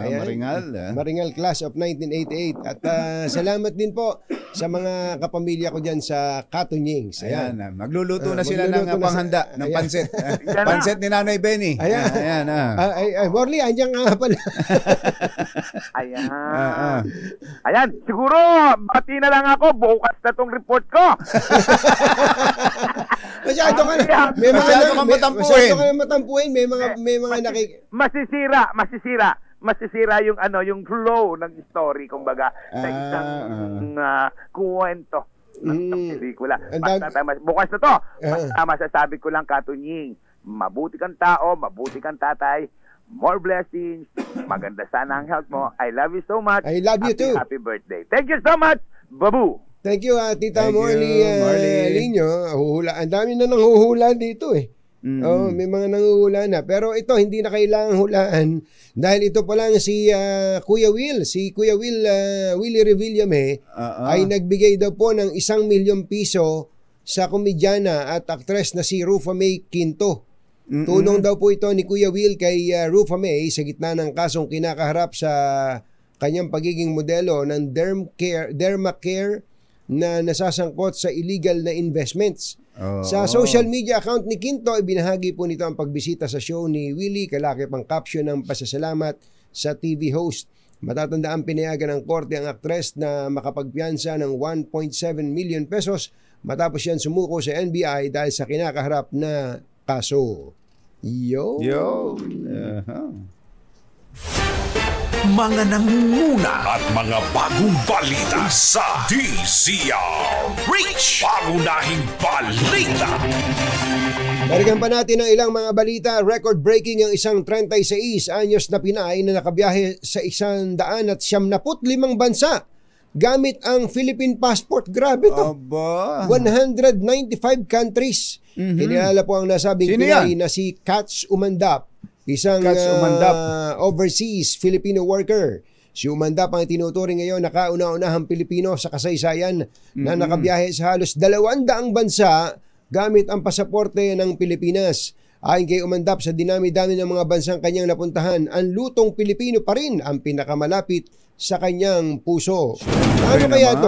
Maringal class of 1988. At salamat din po sa mga kapamilya ko diyan sa Katunying. Ayan, magluluto na sila ng panghanda ng pansit. Pansit ni Nanay Benny. Ayan. Morley, andiyan nga pala. Ayan, siguro bati na lang ako, bukas na tong report ko. Masyado ka na. Masyado ka matampuhin. May mga masisira yung flow ng story, kumbaga, sa isang kwento ng pelikula. Bukas na to. Masasabi ko lang, Katunying, mabuti kang tao, mabuti kang tatay, more blessings, maganda sana ang health mo. I love you so much. I love you too. Happy birthday. Thank you so much, Babu. Thank you, Tita Morley Linyo. Ang dami na nanghuhula dito eh. May mga nanghuhula na. Pero ito, hindi na kailangang hulaan dahil ito pa lang si Kuya Will. Si Kuya Will, Willie Revillame, ay nagbigay daw po ng 1 million piso sa komedyana at aktres na si Rufa May Quinto. Tulong daw po ito ni Kuya Will kay Rufa May sa gitna ng kasong kinakaharap sa kanyang pagiging modelo ng Dermacare na nasasangkot sa illegal na investments. Sa social media account ni Quinto, ibinahagi po nito ang pagbisita sa show ni Willie, kalakip ang caption ng pasasalamat sa TV host. Matatandaan pinayagan ng korte ang aktres na makapagpiyansa ng 1.7 million pesos matapos yan sumuko sa NBI dahil sa kinakaharap na kaso. Mga nangunguna at mga bagong balita sa DZRH. Pangunahing balita. Balikan pa natin ang ilang mga balita. Record-breaking ang isang 36 anyos na Pinay na nakabiyahe sa 175 bansa gamit ang Philippine passport. Grabe to. 195 countries. Kinilala po ang nasabing Pinay na si Katz Umandap, isang overseas Filipino worker. Si Umandap ang tinuturing ngayon na kauna-unahang Pilipino sa kasaysayan na nakabiyahe sa halos 200 bansa gamit ang pasaporte ng Pilipinas. Ayon kay Umandap, sa dinami-dami ng mga bansang kanyang napuntahan, ang lutong Pilipino pa rin ang pinakamalapit sa kanyang puso. Ano kaya ito?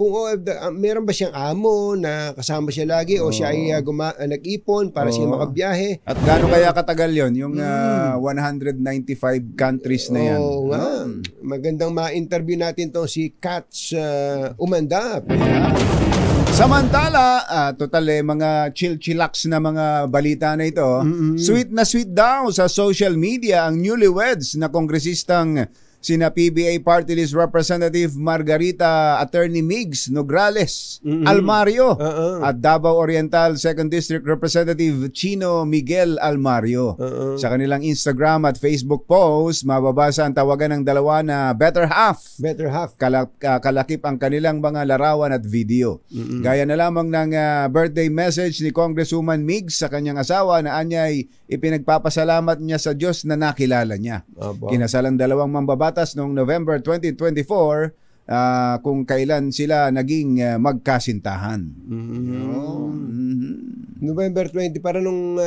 Kung meron ba siyang amo na kasama siya lagi o siya ay nag-ipon para siya makabiyahe? At gaano kaya katagal yon yung 195 countries na yan? Oo nga. Magandang ma-interview natin to si Katz Umandap. Samantala, total mga chill-chillax na mga balita na ito. Sweet na sweet daw sa social media ang newlyweds na kongresistang sina PBA Party List Representative Margarita Attorney Migs Nograles Almario at Davao Oriental 2nd District Representative Chino Miguel Almario. Sa kanilang Instagram at Facebook post, mababasa ang tawagan ng dalawa na better half. Better half. Kalakip ang kanilang mga larawan at video. Gaya na lamang ng birthday message ni Congresswoman Migs sa kanyang asawa na anyay ipinagpapasalamat niya sa Diyos na nakilala niya. Kinasal ang dalawang mambabatas noong November 2024 kung kailan sila naging magkasintahan. November 20, para nung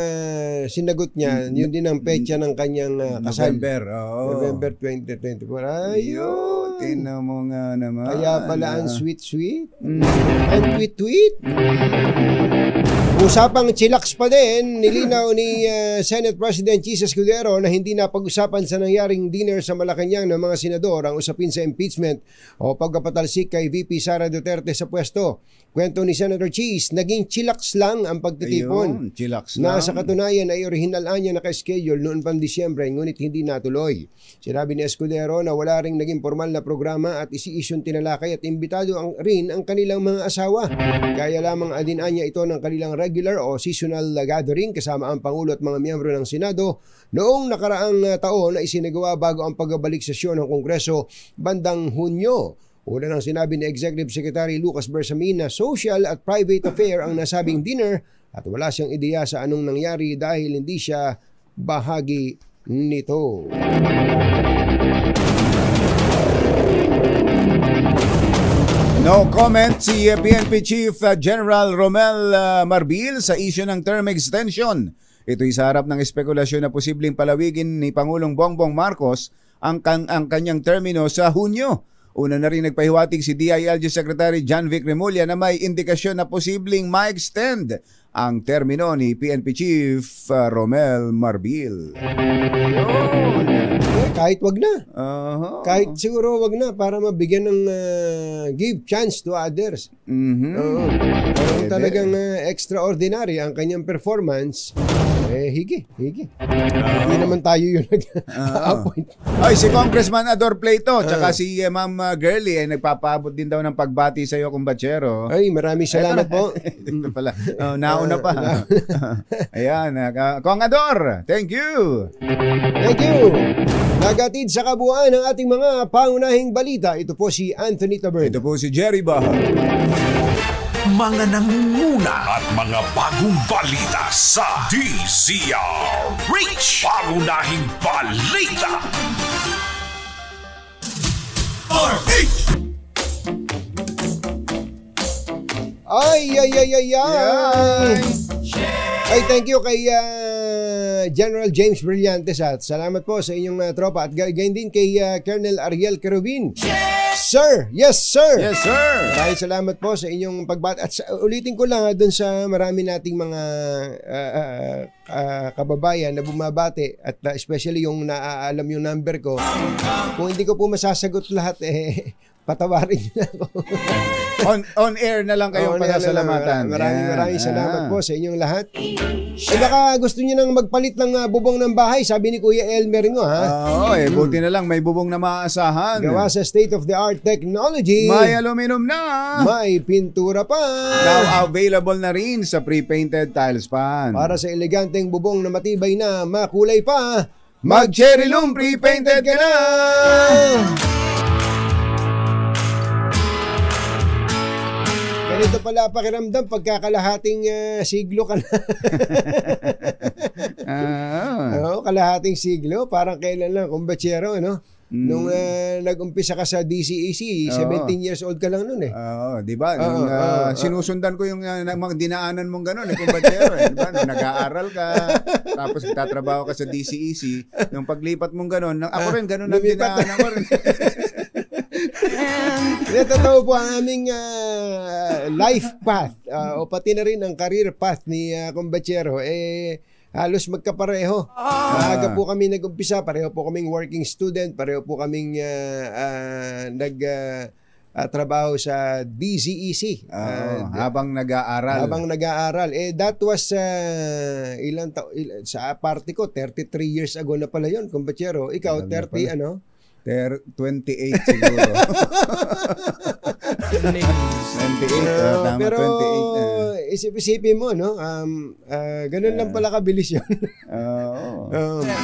sinagot niya, yun din ang petsa ng kanyang kasal. November 2024. Ayun! Tingnan mo nga naman. Kaya pala ang sweet-sweet. Ang tweet-tweet. Usapang chillax pa din, nilinaw ni Senate President Chis Escudero na hindi na pag-usapan sa nangyaring dinner sa Malacanang ng mga senador ang usapin sa impeachment o pagkapatalsik kay VP Sara Duterte sa pwesto. Kwento ni Senator Chis, naging chillax lang ang pagtitipon. Chillax na sa katunayan ay orihinal niya naka-schedule noon pang Disyembre ngunit hindi natuloy. Sinabi ni Escudero na wala ring naging formal na programa at isi-isyong tinalakay at imbitado rin ang kanilang mga asawa. Kaya lamang adinaan niya ito ng kanilang regular o seasonal gathering kasama ang Pangulo at mga miyembro ng Senado noong nakaraang taon na isinagawa bago ang pagbabalik sesyon ng Kongreso bandang Hunyo. Una nang sinabi ni Executive Secretary Lucas Bersamin na social at private affair ang nasabing dinner at wala siyang ideya sa anong nangyari dahil hindi siya bahagi nito. No comment si PNP Chief General Romel Marbil sa issue ng term extension. Ito'y sa harap ng espekulasyon na posibleng palawigin ni Pangulong Bongbong Marcos ang kanyang termino sa Hunyo. Una na rin nagpahiwatig si DILG Secretary John Vic Remulla na may indikasyon na posibleng ma-extend ang termino ni PNP Chief Romel Marbil. Kahit wag na. Kahit siguro wag na para mabigyan ng give chance to others. Parang talagang extraordinary ang kanyang performance. Higi. Hindi naman tayo yung nag-appoint. Ay, si Congressman Ador Plato tsaka si Ma'am Girlie ay nagpapaabot din daw ng pagbati sa iyo, kumbachero. Ay, maraming salamat po. Ito pala. Nauna pa. Ayan. Kong Ador, thank you. Thank you. Nagatid sa kabuuan ng ating mga pangunahing balita. Ito po si Anthony Tabern. Ito po si Jerry Baha. Mga nangunguna at mga bagong balita sa DZRH. Pangunahing balita. Ay, thank you kay General James Brillantes at salamat po sa inyong tropa at gayon din kay Colonel Ariel Kerubin. Sir! Yes, sir! Yes, sir! Maraming salamat po sa inyong pagbati. At ulitin ko lang doon sa marami nating mga kababayan na bumabati at especially yung naaalam yung number ko. Kung hindi ko po masasagot lahat, patawarin niyo na ako. on air na lang kayong pasasalamatan. Maraming salamat po sa inyong lahat. Baka gusto niyo nang magpalit ng bubong ng bahay, sabi ni Kuya Elmer ngo, ha? Buti na lang may bubong na maaasahan. Gawa sa state-of-the-art technology. May aluminum na. May pintura pa. Now available na rin sa pre-painted tiles pan. Para sa eleganteng bubong na matibay na, makulay pa, mag-Cherry Loom pre-painted ka na! Ganito pala pakiramdam pagkakalahating siglo ka na. Kalahating siglo, parang kailan lang, kumbachero, no? Nung nag-umpisa ka sa DCEC, 17 years old ka lang noon eh. Oo, di ba? Sinusundan ko yung mga dinaanan mong gano'n, kumbachero. Di ba? Nung nag-aaral ka, tapos tatrabaho ka sa DCEC, nung paglipat mong gano'n, ako rin gano'n ang dinaanan ko rin. Totoo po ang aming life path o pati na rin ang career path ni kumbachero, halos magkapareho. Maaga po kami nag-umpisa, pareho po kaming working student, pareho po kaming trabaho sa DCEC. Habang nag-aaral. That was sa party ko, 33 years ago na pala yun, kumbachero. Ikaw, 30 ano? 28 siguro. 28, pero 28. Isip-isipin mo, no? Ganun lang pala kabilis yun.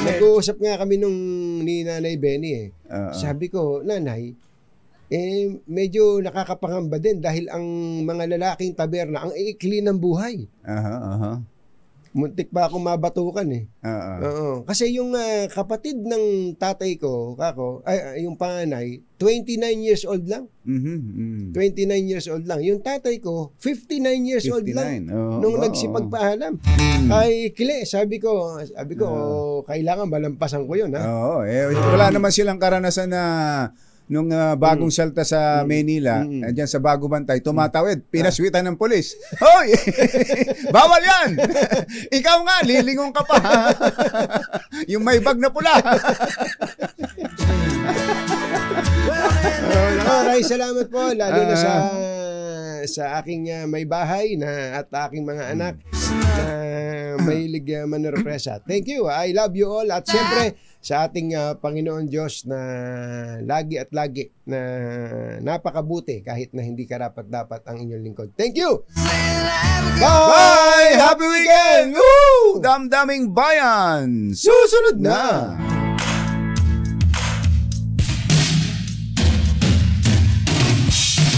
Nag-uusap nga kami nung ni Nanay Benny eh. Sabi ko, Nanay, medyo nakakapangamba din dahil ang mga lalaking taberna, ang iikli ng buhay. Muntik pa ako mabatukan eh. Kasi yung kapatid ng tatay ko, yung panganay, 29 years old lang. 29 years old lang. Yung tatay ko, 59 years old lang. Nung nagsipagpaalam. Ay, Kile, sabi ko, kailangan malampasan ko yun. Wala naman silang karanasan na nung bagong salta sa Manila, dyan sa Bago Bantay, tumatawid, pinaswitan ng polis. Hoy! Bawal yan! Ikaw nga, lilingon ka pa. Yung may bag na pula. Maraming salamat po, lalo na sa aking may bahay at aking mga anak na mahilig manrepresa. Thank you. I love you all. At siyempre, sa ating Panginoon Diyos na lagi at lagi na napakabuti kahit na hindi karapat-dapat ang inyong lingkod. Thank you! Bye! Happy weekend! Woo! Damdaming Bayan! Susunod na!